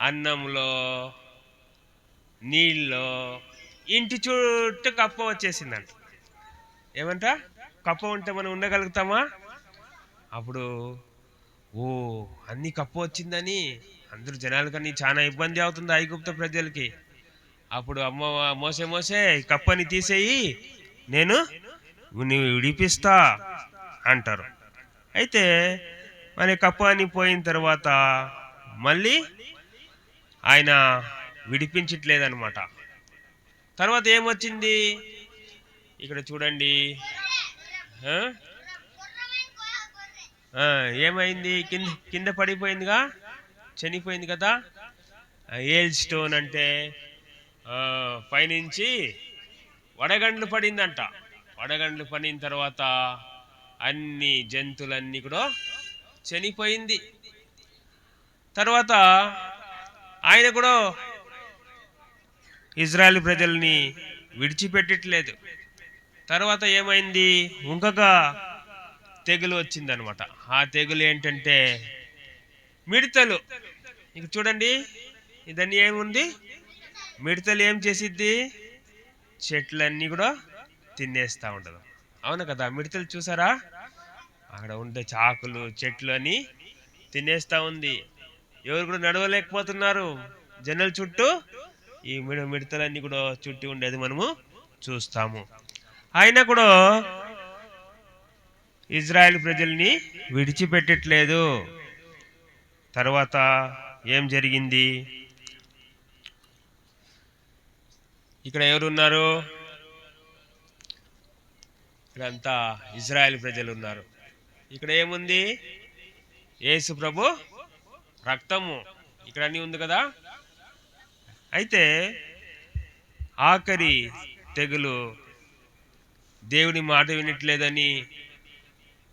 అన్నంలో, నీళ్ళలో, ఇంటి చుట్టూ కప్ప వచ్చేసిందంట. ఏమంట? కప్ప ఉంటే మనం ఉండగలుగుతామా? అప్పుడు అన్ని కప్ప వచ్చిందని అందరూ జనాలకని చాలా ఇబ్బంది అవుతుంది ఐగుప్త ప్రజలకి. అప్పుడు మోసే కప్పని తీసేయి, నేను విడిపిస్తా అంటారు. అయితే మరి కప్పని పోయిన తర్వాత మళ్ళీ ఆయన విడిపించట్లేదన్నమాట. తర్వాత ఏమొచ్చింది? ఇక్కడ చూడండి, ఏమైంది? కింద కింద పడిపోయిందిగా, చనిపోయింది కదా. ఏల్ స్టోన్ అంటే పైనుంచి వడగండ్లు పడిందంట. వడగండ్లు పడిన తర్వాత అన్ని జంతువులన్నీ కూడా చనిపోయింది. తర్వాత ఆయన కూడా ఇజ్రాయెల్ ప్రజల్ని విడిచిపెట్టట్లేదు. తర్వాత ఏమైంది? ఇంకొక తెగులు వచ్చిందనమాట. ఆ తెగులు ఏంటంటే మిడతలు. ఇక చూడండి, ఇదన్నీ ఏముంది? మిడతలు ఏం చేసిద్ది? చెట్లన్నీ కూడా తినేస్తూ ఉండదు. అవును కదా, మిడతలు చూసారా? అక్కడ ఉండే చాకులు చెట్లు అని తినేస్తూ ఉంది. ఎవరు కూడా నడవలేకపోతున్నారు జనల చుట్టూ. ఈ మిడతలన్నీ కూడా చుట్టి ఉండేది మనము చూస్తాము. అయినా కూడా ఇజ్రాయెల్ ప్రజల్ని విడిచిపెట్టట్లేదు. తర్వాత ఏం జరిగింది? ఇక్కడ ఎవరున్నారు? ఇక్కడంతా ఇజ్రాయెల్ ప్రజలు ఉన్నారు. ఇక్కడ ఏముంది? యేసు ప్రభు రక్తము ఇక్కడ అన్నీ ఉంది కదా. అయితే ఆఖరి తెగులు దేవుని మాట వినట్లేదని,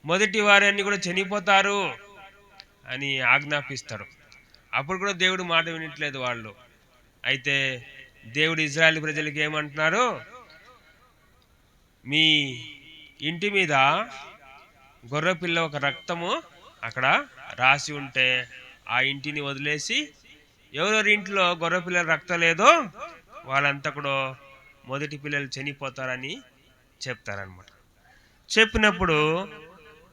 మొదటి వారన్నీ కూడా చనిపోతారు అని ఆజ్ఞాపిస్తారు. అప్పుడు కూడా దేవుడు మాట వినట్లేదు వాళ్ళు. అయితే దేవుడు ఇజ్రాయెల్ ప్రజలకి ఏమంటున్నారు? మీ ఇంటి మీద గొర్రెపిల్ల ఒక రక్తము అక్కడ రాసి ఉంటే ఆ ఇంటిని వదిలేసి ఎవరెవరి ఇంట్లో గొర్రెపిల్లల రక్తం లేదో వాళ్ళంతా కూడా మొదటి పిల్లలు చనిపోతారని చెప్తారనమాట. చెప్పినప్పుడు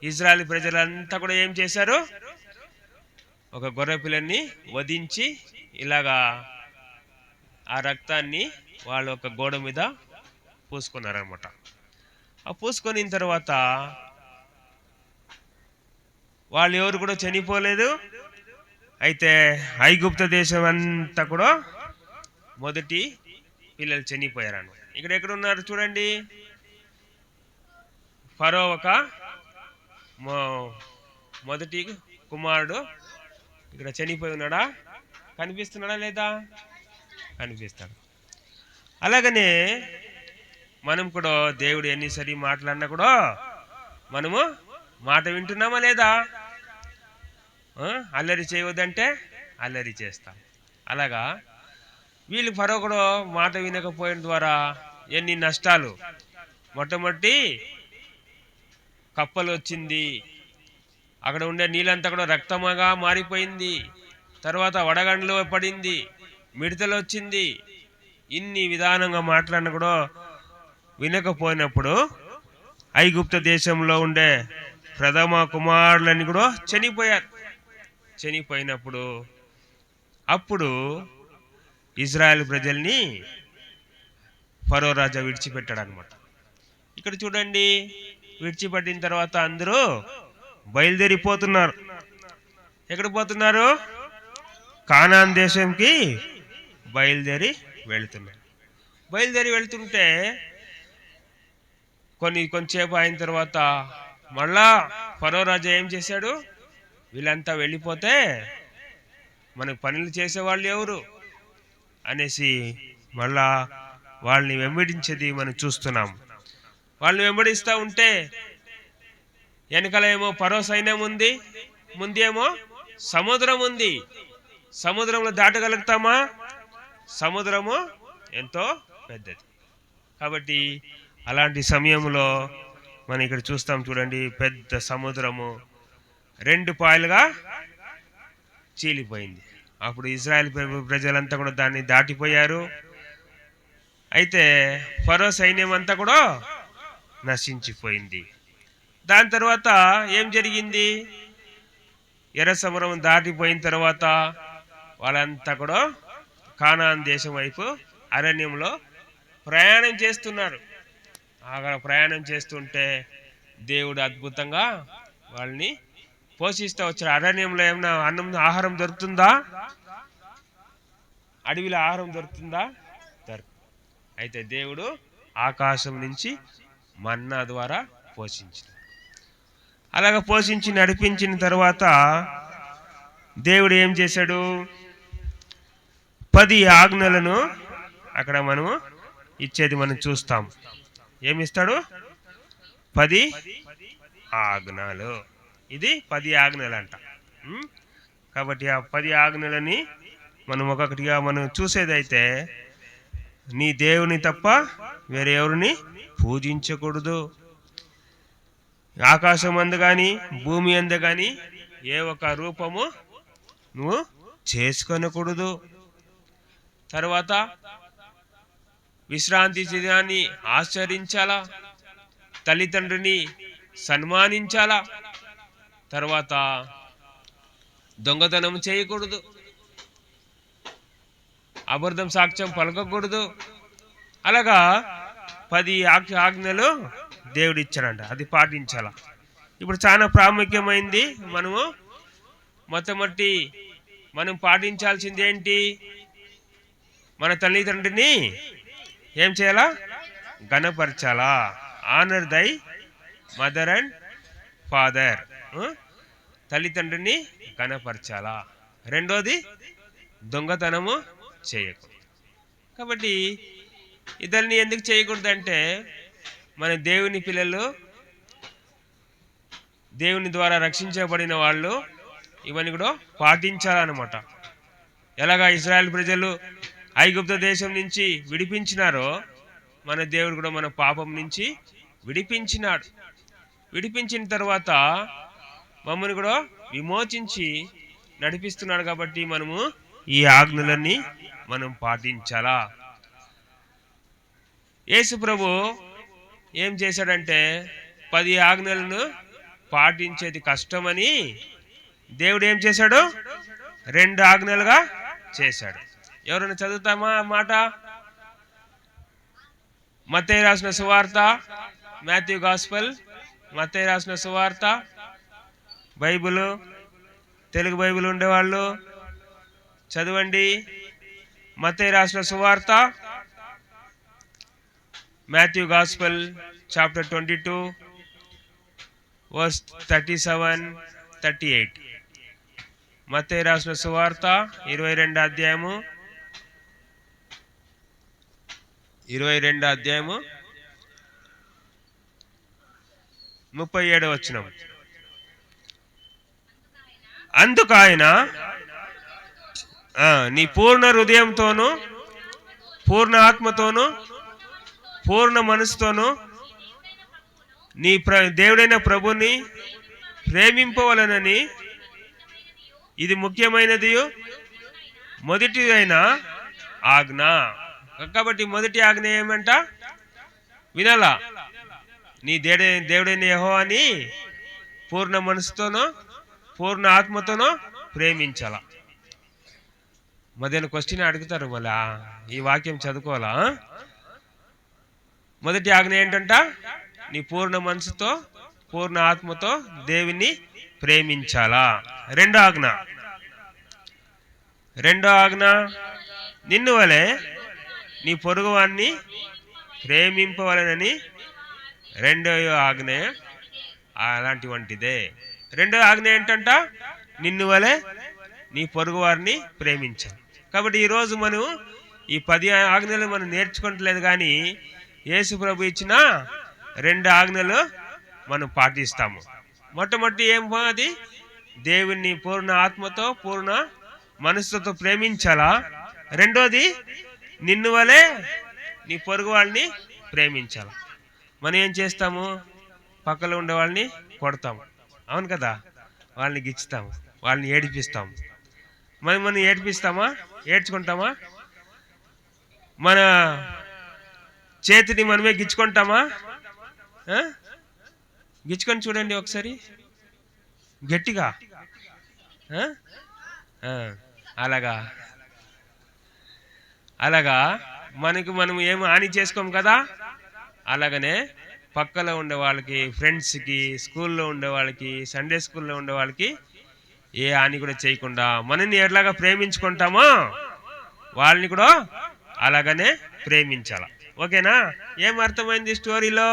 ఇజ్రాయెల్ ప్రజలంతా కూడా ఏం చేశారు? ఒక గొర్రెపిల్లని వధించి ఇలాగా ఆ రక్తాన్ని వాళ్ళు ఒక గోడ మీద పూసుకున్నారనమాట. ఆ పూసుకొనిన తర్వాత వాళ్ళు ఎవరు కూడా చనిపోలేదు. అయితే ఐగుప్తు దేశం అంతా కూడా మొదటి పిల్లలు చనిపోయారన్నమాట. ఇక్కడ ఎక్కడున్నారు చూడండి. ఫరో ఒక మొదటి కుమారుడు ఇక్కడ చనిపోయి ఉన్నాడా? కనిపిస్తున్నాడా లేదా? కనిపిస్తాడు. అలాగనే మనం కూడా దేవుడు ఎన్నిసరి మాట్లాడినా కూడా మనము మాట వింటున్నామా లేదా? అల్లరి చేయవద్దంటే అల్లరి చేస్తాం. అలాగా వీళ్ళు ఫరో కూడా మాట వినకపోయిన ద్వారా ఎన్ని నష్టాలు. మొట్టమొదటి కప్పలు వచ్చింది, అక్కడ ఉండే నీళ్ళంతా కూడా రక్తముగా మారిపోయింది. తర్వాత వడగండ్లు పడింది, మిడతలు వచ్చింది. ఇన్ని విధానంగా మాట్లాడిన కూడా వినకపోయినప్పుడు ఐగుప్తు దేశంలో ఉండే ప్రథమ కుమారులని కూడా చనిపోయారు. చనిపోయినప్పుడు అప్పుడు ఇజ్రాయెల్ ప్రజల్ని ఫరో రాజా విడిచిపెట్టాడు అనమాట. ఇక్కడ చూడండి, విడిచిపెట్టిన తర్వాత అందరూ బయలుదేరిపోతున్నారు. ఎక్కడ పోతున్నారు? కానాన్ దేశంకి బయలుదేరి వెళ్తున్నారు. బయలుదేరి వెళ్తుంటే కొంచెంసేపు అయిన తర్వాత మళ్ళా ఫరో రాజా ఏం చేశాడు? వీళ్ళంతా వెళ్ళిపోతే మనకు పనులు చేసేవాళ్ళు ఎవరు అనేసి మళ్ళా వాళ్ళని వెంబడించేది మనం చూస్తున్నాం. వాళ్ళని వెంబడిస్తూ ఉంటే వెనకాల ఏమో ఫరో సైన్యం ఉంది, ముందేమో సముద్రం ఉంది. సముద్రంలో దాటగలుగుతామా? సముద్రము ఎంతో పెద్దది. కాబట్టి అలాంటి సమయంలో మనం ఇక్కడ చూస్తాం చూడండి, పెద్ద సముద్రము 2 పాయలుగా చీలిపోయింది. అప్పుడు ఇజ్రాయెల్ ప్రజలంతా కూడా దాన్ని దాటిపోయారు. అయితే ఫరో సైన్యం అంతా కూడా నశించిపోయింది. దాని తర్వాత ఏం జరిగింది? ఎర్ర సముద్రం దాటిపోయిన తర్వాత వాళ్ళంతా కూడా కానాన్ దేశం వైపు అరణ్యంలో ప్రయాణం చేస్తున్నారు. అక్కడ ప్రయాణం చేస్తుంటే దేవుడు అద్భుతంగా వాళ్ళని పోషిస్తూ వచ్చారు. అరణ్యంలో ఏమైనా ఆహారం దొరుకుతుందా? అడవిలో ఆహారం దొరుకుతుందా? అయితే దేవుడు ఆకాశం నుంచి మన్నా ద్వారా పోషించాడు. అలాగ పోషించి నడిపించిన తర్వాత దేవుడు ఏం చేశాడు? 10 ఆజ్ఞలను అక్కడ మనము ఇచ్చేది మనం చూస్తాం. ఏమిస్తాడు? 10 ఆజ్ఞలు. ఇది 10 ఆజ్ఞలు అంట. కాబట్టి ఆ 10 ఆజ్ఞలని మనం ఒక్కొక్కటిగా మనం చూసేదైతే, నీ దేవుని తప్ప వేరే ఎవరిని పూజించకూడదు. ఆకాశం అందు కానీ భూమి అందు కానీ ఏ ఒక్క రూపము నువ్వు చేసుకొనకూడదు. తర్వాత విశ్రాంతి దినాన్ని ఆచరించాలా, తల్లిదండ్రిని సన్మానించాలా, తర్వాత దొంగతనం చేయకూడదు, అబద్ధం సాక్ష్యం పలకకూడదు. అలాగా 10 ఆజ్ఞలు దేవుడు ఇచ్చాడంట. అది పాటించాలా. ఇప్పుడు చాలా ప్రాముఖ్యమైంది. మనము మొట్టమొదటి మనం పాటించాల్సింది ఏంటి? మన తల్లిదండ్రిని ఏం చేయాలా? ఘనపరచాలా. ఆనర్ దై మదర్ అండ్ ఫాదర్. తల్లిదండ్రిని ఘనపరచాలా. రెండోది దొంగతనము చేయకూడదు. కాబట్టి ఇద్దరిని ఎందుకు చేయకూడదంటే, మన దేవుని పిల్లలు, దేవుని ద్వారా రక్షించబడిన వాళ్ళు ఇవన్నీ కూడా పాటించాలన్నమాట. ఎలాగా ఇశ్రాయేల్ ప్రజలు ఐగుప్తు దేశం నుంచి విడిపించినారో, మన దేవుడు కూడా మన పాపం నుంచి విడిపించినాడు. విడిపించిన తర్వాత మమ్మల్ని కూడా విమోచించి నడిపిస్తున్నాడు. కాబట్టి మనము ఈ ఆజ్ఞలన్నీ మనం పాటించాలా. యేసు ప్రభు ఏం చేశాడంటే, 10 ఆజ్ఞలను పాటించేది కష్టమని దేవుడు ఏం చేశాడు? 2 ఆజ్ఞలుగా చేశాడు. ఎవరైనా చదువుతామా మాట? మత్తయి రాసిన సువార్త, మాథ్యూ గాస్పెల్, మత్తయి రాసిన సువార్త. బైబిల్, తెలుగు బైబిల్ ఉండేవాళ్ళు చదవండి. మత్తయి రాసిన సువార్త, మాథ్యూ గాస్పెల్ చాప్టర్ 22 వర్స్ 37-38. మత్తయి రాసిన సువార్త 22వ అధ్యాయము 37వ వచనం. అందుకు ఆయన, నీ పూర్ణ హృదయంతోనూ, పూర్ణ ఆత్మతోనూ, పూర్ణ మనసుతోనూ నీ దేవుడైన ప్రభుని ప్రేమింపవలనని, ఇది ముఖ్యమైనది మొదటిదైన ఆజ్ఞ. కాబట్టి మొదటి ఆజ్ఞ ఏమంట? వినాలా. నీ దేవుడైన యెహోవాని పూర్ణ మనసుతోనో పూర్ణ ఆత్మతోనో ప్రేమించాలా. మధ్యాహ్నం క్వశ్చన్ అడుగుతారు, మళ్ళా ఈ వాక్యం చదువుకోవాలా. మొదటి ఆజ్ఞ ఏంటంట? నీ పూర్ణ మనసుతో పూర్ణ ఆత్మతో దేవుని ప్రేమించాలా. రెండో ఆజ్ఞ నిన్ను వలె నీ పొరుగువాన్ని ప్రేమింపవలనని రెండో ఆజ్ఞ అలాంటివంటిదే. రెండో ఆజ్ఞ ఏంటంట? నిన్ను వలె నీ పొరుగువారిని ప్రేమించాలి. కాబట్టి ఈరోజు మనం ఈ 10 ఆజ్ఞలు మనం నేర్చుకోవట్లేదు, కానీ యేసు ప్రభు ఇచ్చిన 2 ఆజ్ఞలు మనం పాటిస్తాము. మొట్టమొదటి ఏం? అది దేవుణ్ణి పూర్ణ ఆత్మతో పూర్ణ మనసుతో ప్రేమించాలా. రెండోది నిన్ను వలె నీ పొరుగు వాళ్ళని ప్రేమించాలి. మనం ఏం చేస్తాము? పక్కలో ఉండే వాళ్ళని కొడతాము, అవును కదా, వాళ్ళని గిచ్చుతాము, వాళ్ళని ఏడిపిస్తాము. మనం ఏడిపిస్తామా? ఏడ్చుకుంటామా? మన చేతిని మనమే గిచ్చుకుంటామా? గిచ్చుకొని చూడండి ఒకసారి గట్టిగా. అలాగా మనం ఏమి హాని చేసుకోము కదా. అలాగనే పక్కలో ఉండే వాళ్ళకి, ఫ్రెండ్స్కి, స్కూల్లో ఉండే వాళ్ళకి, సండే స్కూల్లో ఉండే వాళ్ళకి ఏ హాని కూడా చేయకుండా మనల్ని ఎట్లాగా ప్రేమించుకుంటామో వాళ్ళని కూడా అలాగనే ప్రేమించాల. ఓకేనా? ఏం అర్థమైంది స్టోరీలో?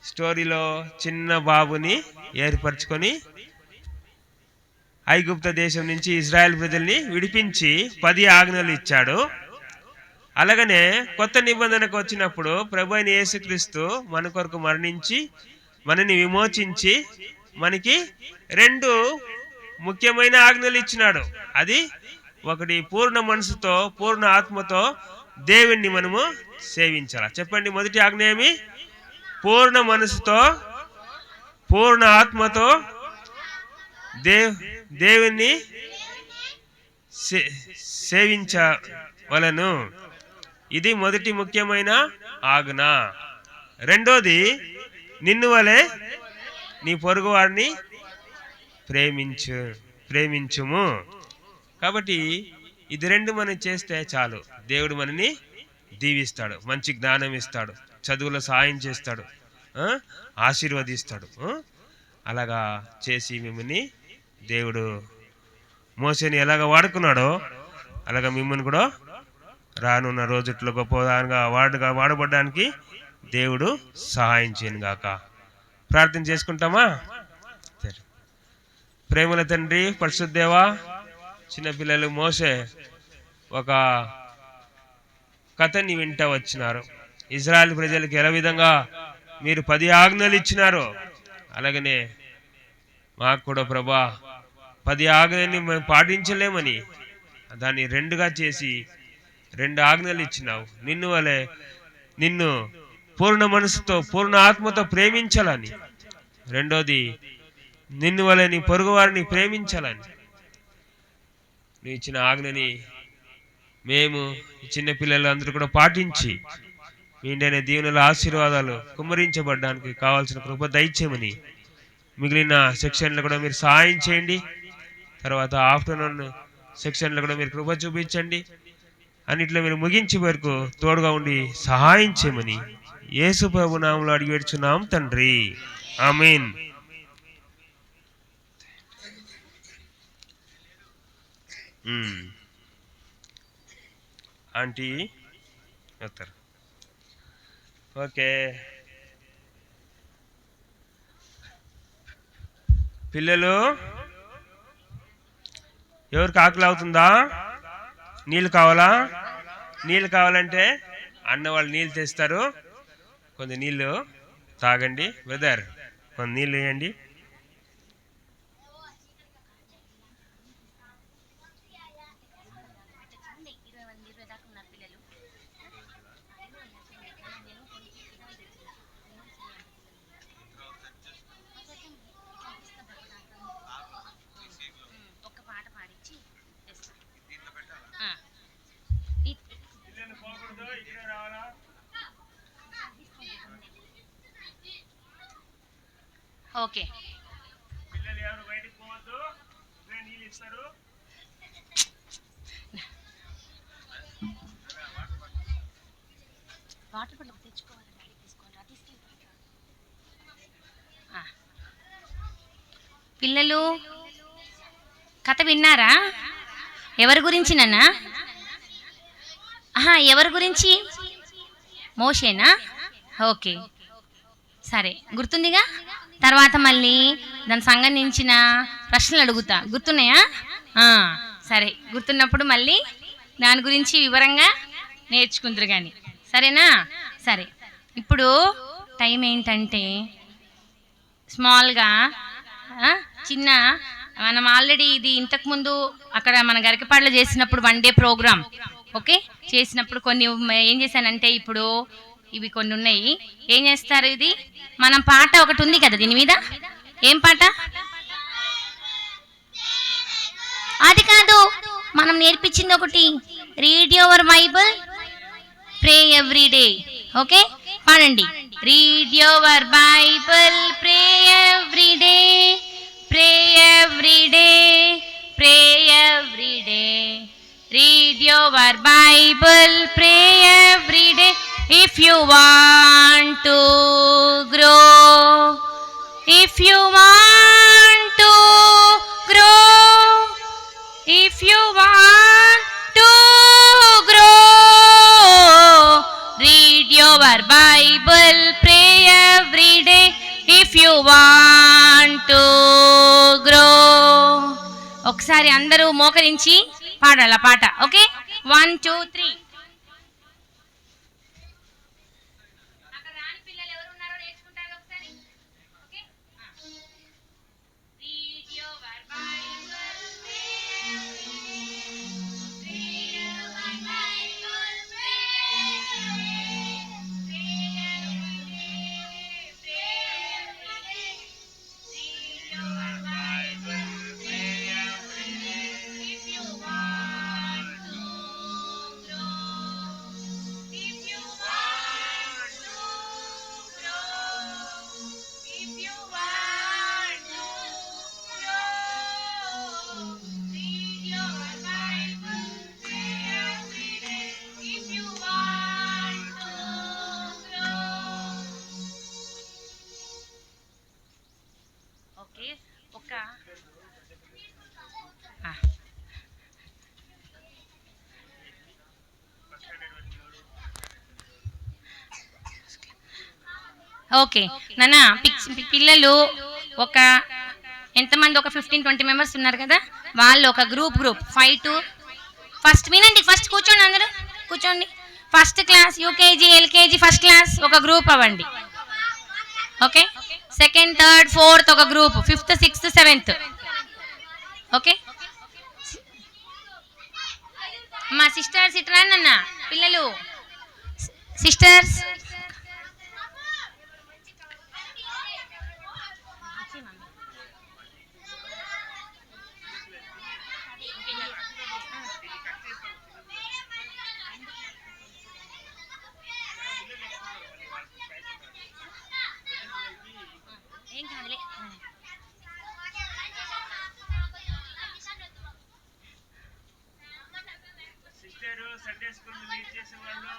స్టోరీలో చిన్న బాబుని ఏర్పరచుకొని ఐగుప్త దేశం నుంచి ఇజ్రాయెల్ ప్రజల్ని విడిపించి 10 ఆజ్ఞలు ఇచ్చాడు. అలాగనే కొత్త నిబంధనకు వచ్చినప్పుడు ప్రభు అయిన యేసుక్రీస్తు మన కొరకు మరణించి మనని విమోచించి మనకి 2 ముఖ్యమైన ఆజ్ఞలు ఇచ్చినాడు. అది ఒకటి, పూర్ణ మనసుతో పూర్ణ ఆత్మతో దేవుణ్ణి మనము సేవించాలి. చెప్పండి, మొదటి ఆజ్ఞ ఏమి? పూర్ణ మనసుతో పూర్ణ ఆత్మతో దేవుణ్ణి సేవించవలను. ఇది మొదటి ముఖ్యమైన ఆజ్ఞ. రెండోది, నిన్ను వలె నీ పొరుగు వారిని ప్రేమించుము. కాబట్టి ఇది 2 మనం చేస్తే చాలు, దేవుడు మనని దీవిస్తాడు, మంచి జ్ఞానం ఇస్తాడు, చదువులో సహాయం చేస్తాడు, ఆశీర్వదిస్తాడు. అలాగా చేసి మిమ్మల్ని దేవుడు మోసేని ఎలాగ వాడుకున్నాడో అలాగా మిమ్మల్ని కూడా రానున్న రోజుల్లో గొప్పగా వాడబడడానికి దేవుడు సహాయం చేయను గాక. ప్రార్థన చేసుకుంటామా? ప్రేమల తండ్రి, పరిశుద్ధదేవా, చిన్నపిల్లలు మోసే ఒక కథని వింటూ వచ్చినారు. ఇజ్రాయెల్ ప్రజలకు ఎలా విధంగా మీరు 10 ఆజ్ఞలు ఇచ్చినారో అలాగనే మాకు కూడా ప్రభా 10 ఆజ్ఞల్ని మేము పాటించలేమని దాన్ని 2గా చేసి 2 ఆజ్ఞలు ఇచ్చినావు. నిన్ను వలె నిన్ను పూర్ణ మనసుతో పూర్ణ ఆత్మతో ప్రేమించాలని, రెండోది నిన్ను వలె నీ పొరుగు వారిని ప్రేమించాలని నువ్వు ఇచ్చిన ఆజ్ఞని మేము చిన్నపిల్లలు అందరూ కూడా పాటించి మీండైన దీవెనల ఆశీర్వాదాలు కుమ్మరించబడ్డానికి కావాల్సిన కృప దయచేయమని, మిగిలిన సెక్షన్లు కూడా మీరు సహాయం చేయండి. తర్వాత ఆఫ్టర్నూన్ సెక్షన్లో కూడా మీరు కృప చూపించండి. అన్నిట్లో మీరు ముగించే వరకు తోడుగా ఉండి సహాయం చేయమని యేసు ప్రభు నామములో అడిగి వేడుచున్నాం తండ్రి, ఆమేన్. ఆంటీ వస్తారు. ఓకే, పిల్లలు ఎవరికి ఆకలి అవుతుందా? నీళ్ళు కావాలా? నీళ్ళు కావాలంటే అన్న వాళ్ళు నీళ్ళు తెస్తారు, కొంచెం నీళ్ళు తాగండి. బ్రదర్, కొంచెం నీళ్ళు వేయండి. ఓకే, పిల్లలు ఎవరు బయటికి పోవద్దు, నీళ్ళు ఇస్తారు. వాటర్ బాటిల్ తెచ్చుకోవాలి, పిల్లలు కథ విన్నారా? ఎవరి గురించి నాన్న? ఎవరి గురించి? మోషేనా? ఓకే, సరే, గుర్తుందిగా. తర్వాత మళ్ళీ దాని సంబంధించిన ప్రశ్నలు అడుగుతా, గుర్తున్నాయా? సరే, గుర్తున్నప్పుడు మళ్ళీ దాని గురించి వివరంగా నేర్చుకుందరు కానీ, సరేనా? సరే, ఇప్పుడు టైం ఏంటంటే స్మాల్గా చిన్న మనం ఆల్రెడీ ఇది ఇంతకుముందు అక్కడ మన గరికపాడులో చేసినప్పుడు 1 డే ప్రోగ్రామ్ ఓకే చేసినప్పుడు కొన్ని ఏం చేశానంటే ఇప్పుడు ఇవి కొన్ని ఉన్నాయి. ఏం చేస్తారు? ఇది మనం పాట ఒకటి ఉంది కదా దీని మీద. ఏం పాట? అది కాదు, మనం నేర్పించింది ఒకటి, read your Bible, pray every day. Okay, పాడండి. Read your Bible, pray every day, pray every day, pray every day. Read your Bible, pray every day. If you want to grow, if you want to grow, if you want to grow, read your Bible, pray every day. You want to grow. ఒకసారి అందరూ మోకరించి పాడాల పాట. ఓకే, 1 2 3. అక్కడ రాని పిల్లలు ఎవరు ఉన్నారో నేర్చుకుంటారు ఒకసారి. Okay, read your Bible. Okay, ఒక ఓకే నాన్న, పిల్లలు ఒక ఎంతమంది, ఒక 15-20 మెంబర్స్ ఉన్నారు కదా, వాళ్ళు ఒక గ్రూప్ 5 to ఫస్ట్ వినండి, ఫస్ట్ కూర్చోండి, అందరూ కూర్చోండి. First class, UKG, LKG, first class ఒక గ్రూప్ అవ్వండి. ఓకే, సెకండ్, థర్డ్, ఫోర్త్ ఒక group, 5th, 6th, 7th. Okay, మా సిస్టర్స్ ఇట్లా అన్న పిల్లలు, సిస్టర్స్ ఏం కాదులే. సండే స్కూల్ లీడ్ చేసేవాళ్ళు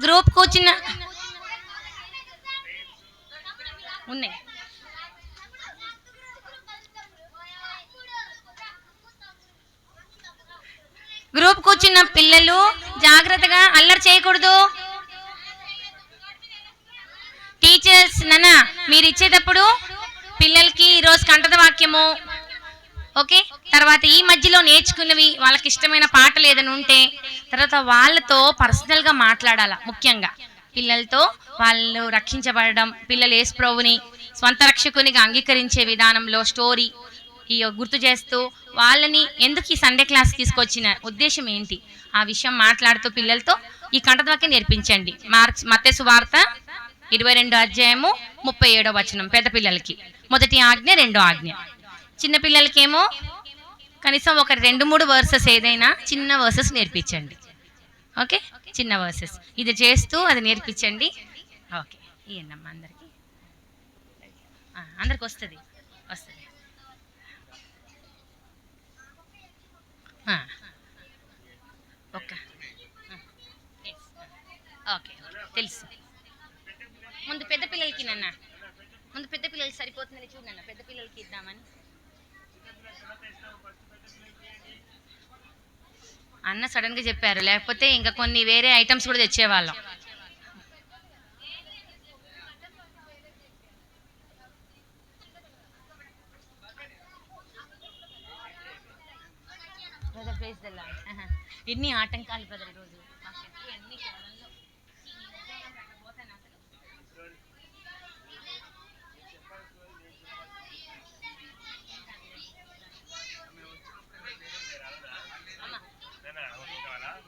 గ్రూప్ కూర్చున్న ఉన్నాయి. గ్రూప్ కూర్చున్న పిల్లలు జాగ్రత్తగా అల్లరి చేయకూడదు. టీచర్స్ నాన్న మీరు ఇచ్చేటప్పుడు పిల్లలకి ఈరోజు కంఠత వాక్యము, ఓకే, తర్వాత ఈ మధ్యలో నేర్చుకున్నవి వాళ్ళకి ఇష్టమైన పాటలు ఏదైనా ఉంటే తర్వాత వాళ్ళతో పర్సనల్గా మాట్లాడాలా. ముఖ్యంగా పిల్లలతో వాళ్ళు రక్షించబడడం, పిల్లలు యేసు ప్రభువుని స్వంత రక్షకునిగా అంగీకరించే విధానంలో స్టోరీ గుర్తు చేస్తూ వాళ్ళని ఎందుకు ఈ సండే క్లాస్ తీసుకొచ్చిన ఉద్దేశం ఏంటి ఆ విషయం మాట్లాడుతూ పిల్లలతో ఈ కంఠతవాక్యం నేర్పించండి. మత్తయి సువార్త 22:37 పెద్ద పిల్లలకి మొదటి ఆజ్ఞ, రెండో ఆజ్ఞ. చిన్న పిల్లలకేమో కనీసం ఒక 2-3 వర్సెస్ ఏదైనా చిన్న వర్సెస్ నేర్పించండి. ఓకే, చిన్న వర్సెస్ ఇది చేస్తూ అది నేర్పించండి. ఓకే, ఇయ్యండమ్మా అందరికి, అందరికి వస్తుంది. ఓకే ఓకే తెలుసు. ముందు పెద్ద పిల్లలకి నాన్న, ముందు పెద్ద పిల్లలకి సరిపోతుందని చూడన్న, పెద్ద పిల్లలకి ఇద్దామని. అన్న సడన్గా చెప్పారు, లేకపోతే ఇంకా కొన్ని వేరే ఐటమ్స్ కూడా తెచ్చేవాళ్ళం. ఎన్ని ఆటంకాలు బ్రదర్ ఈరోజు ఎన్ని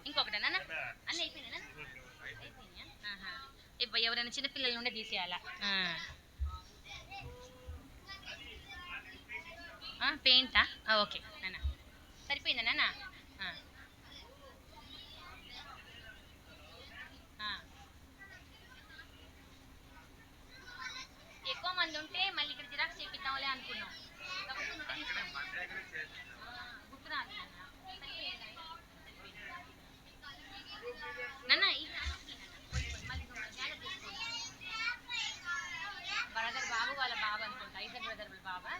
ఇంకొకటేనా అన్నీ అయిపోయినా ఎవరైనా చిన్నపిల్లల నుండే తీసేయాలా? పెయింటా? ఓకే నాన్న, సరిపోయిందా నాన్న? ఎక్కువ మంది ఉంటే మళ్ళీ ఇక్కడ జిరాక్స్ చేపిద్దాంలే అనుకున్నాం. గుర్తురాదు నాన్న. బ్రదర్ బాబు వాళ్ళ బాబు అనుకుంటా, ఐసర్ బ్రదర్ వాళ్ళ బాబా.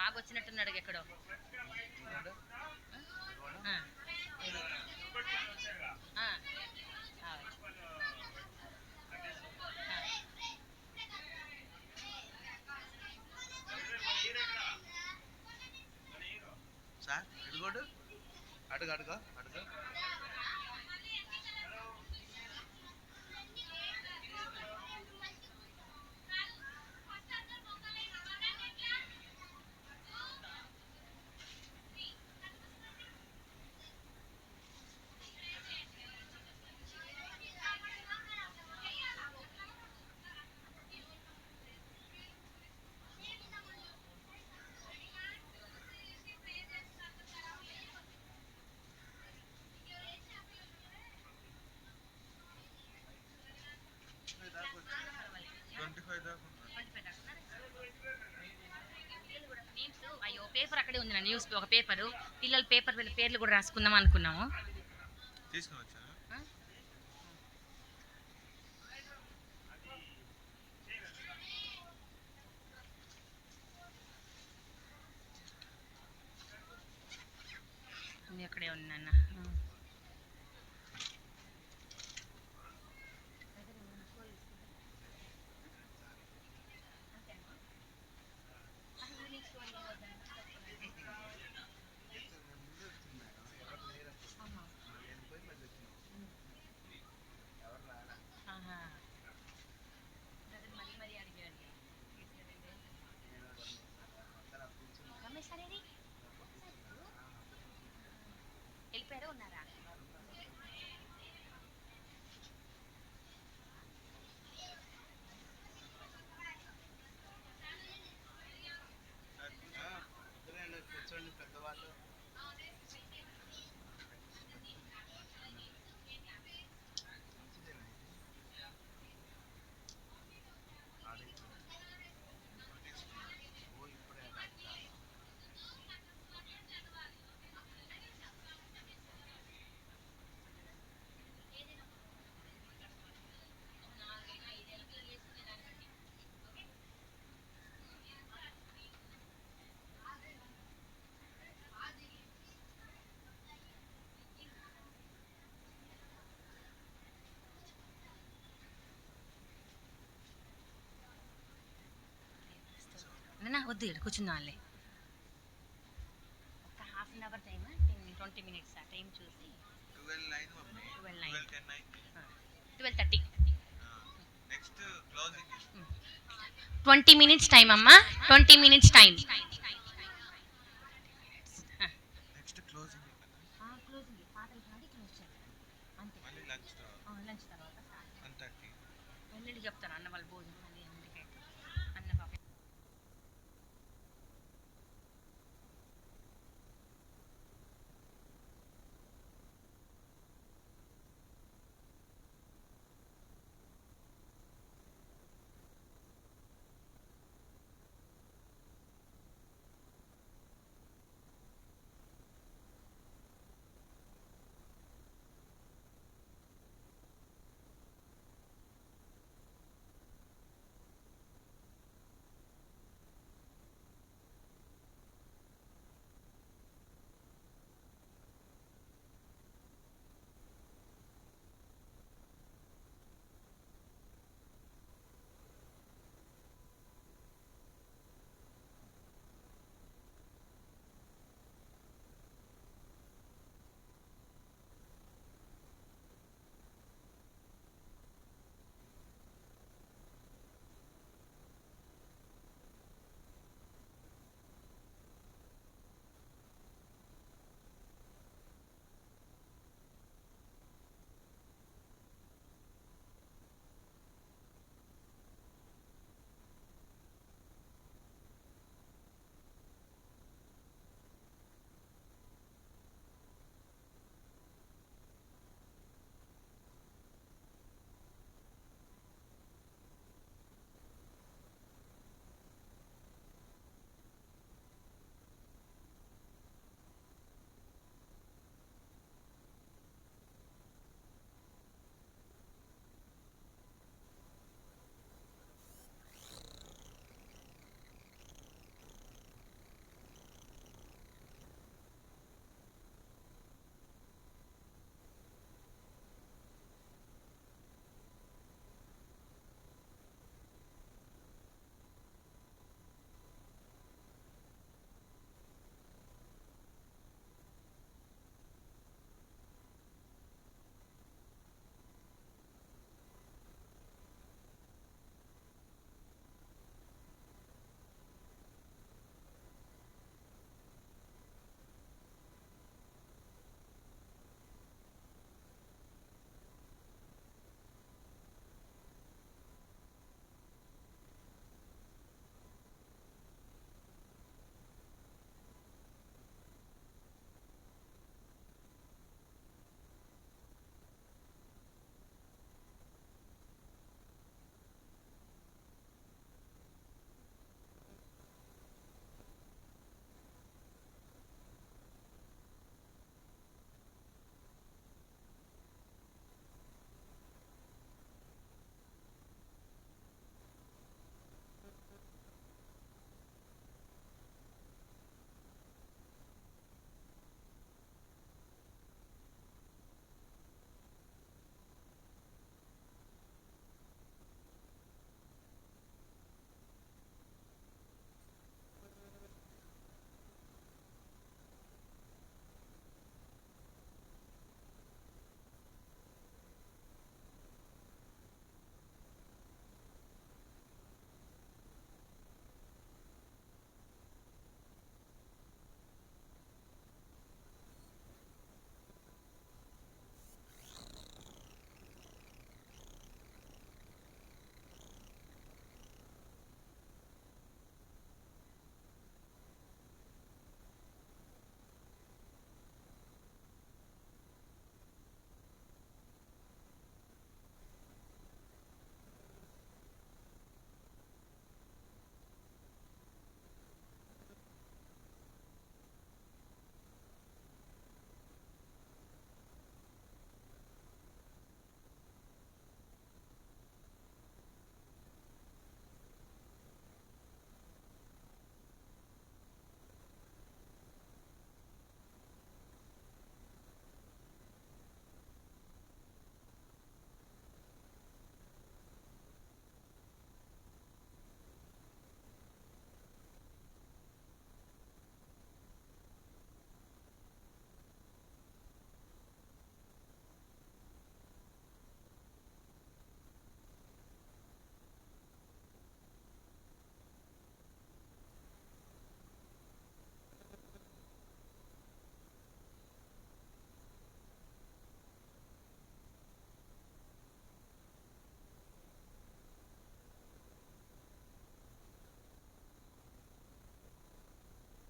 బాగా వచ్చినట్టున్నాడు ఎక్కడో. ఆ. ఆ. ఆ. సార్ ఎడుగోడు అడుగు అడుగు అడుగు. అయ్యో పేపర్ అక్కడే ఉంది, న్యూస్ ఒక పేపరు. పిల్లల పేపర్ వీళ్ళ పేర్లు కూడా రాసుకుందాం అనుకున్నాము. తీసుకుని వచ్చాను. అన్నీ అక్కడే ఉన్నాన్న. వెళ్ళిపోయారా ఉన్నారా? కూర్చోండి పెద్దవాళ్ళు. నాన్న వద్దు, ఇక్కడ కూర్చుందాంలే. ఒక half an hour time, 20 minutes time చూసి 12:09 mummy. 12:10 12:30. Next closing 20 minutes time అమ్మా, 20 minutes టైం.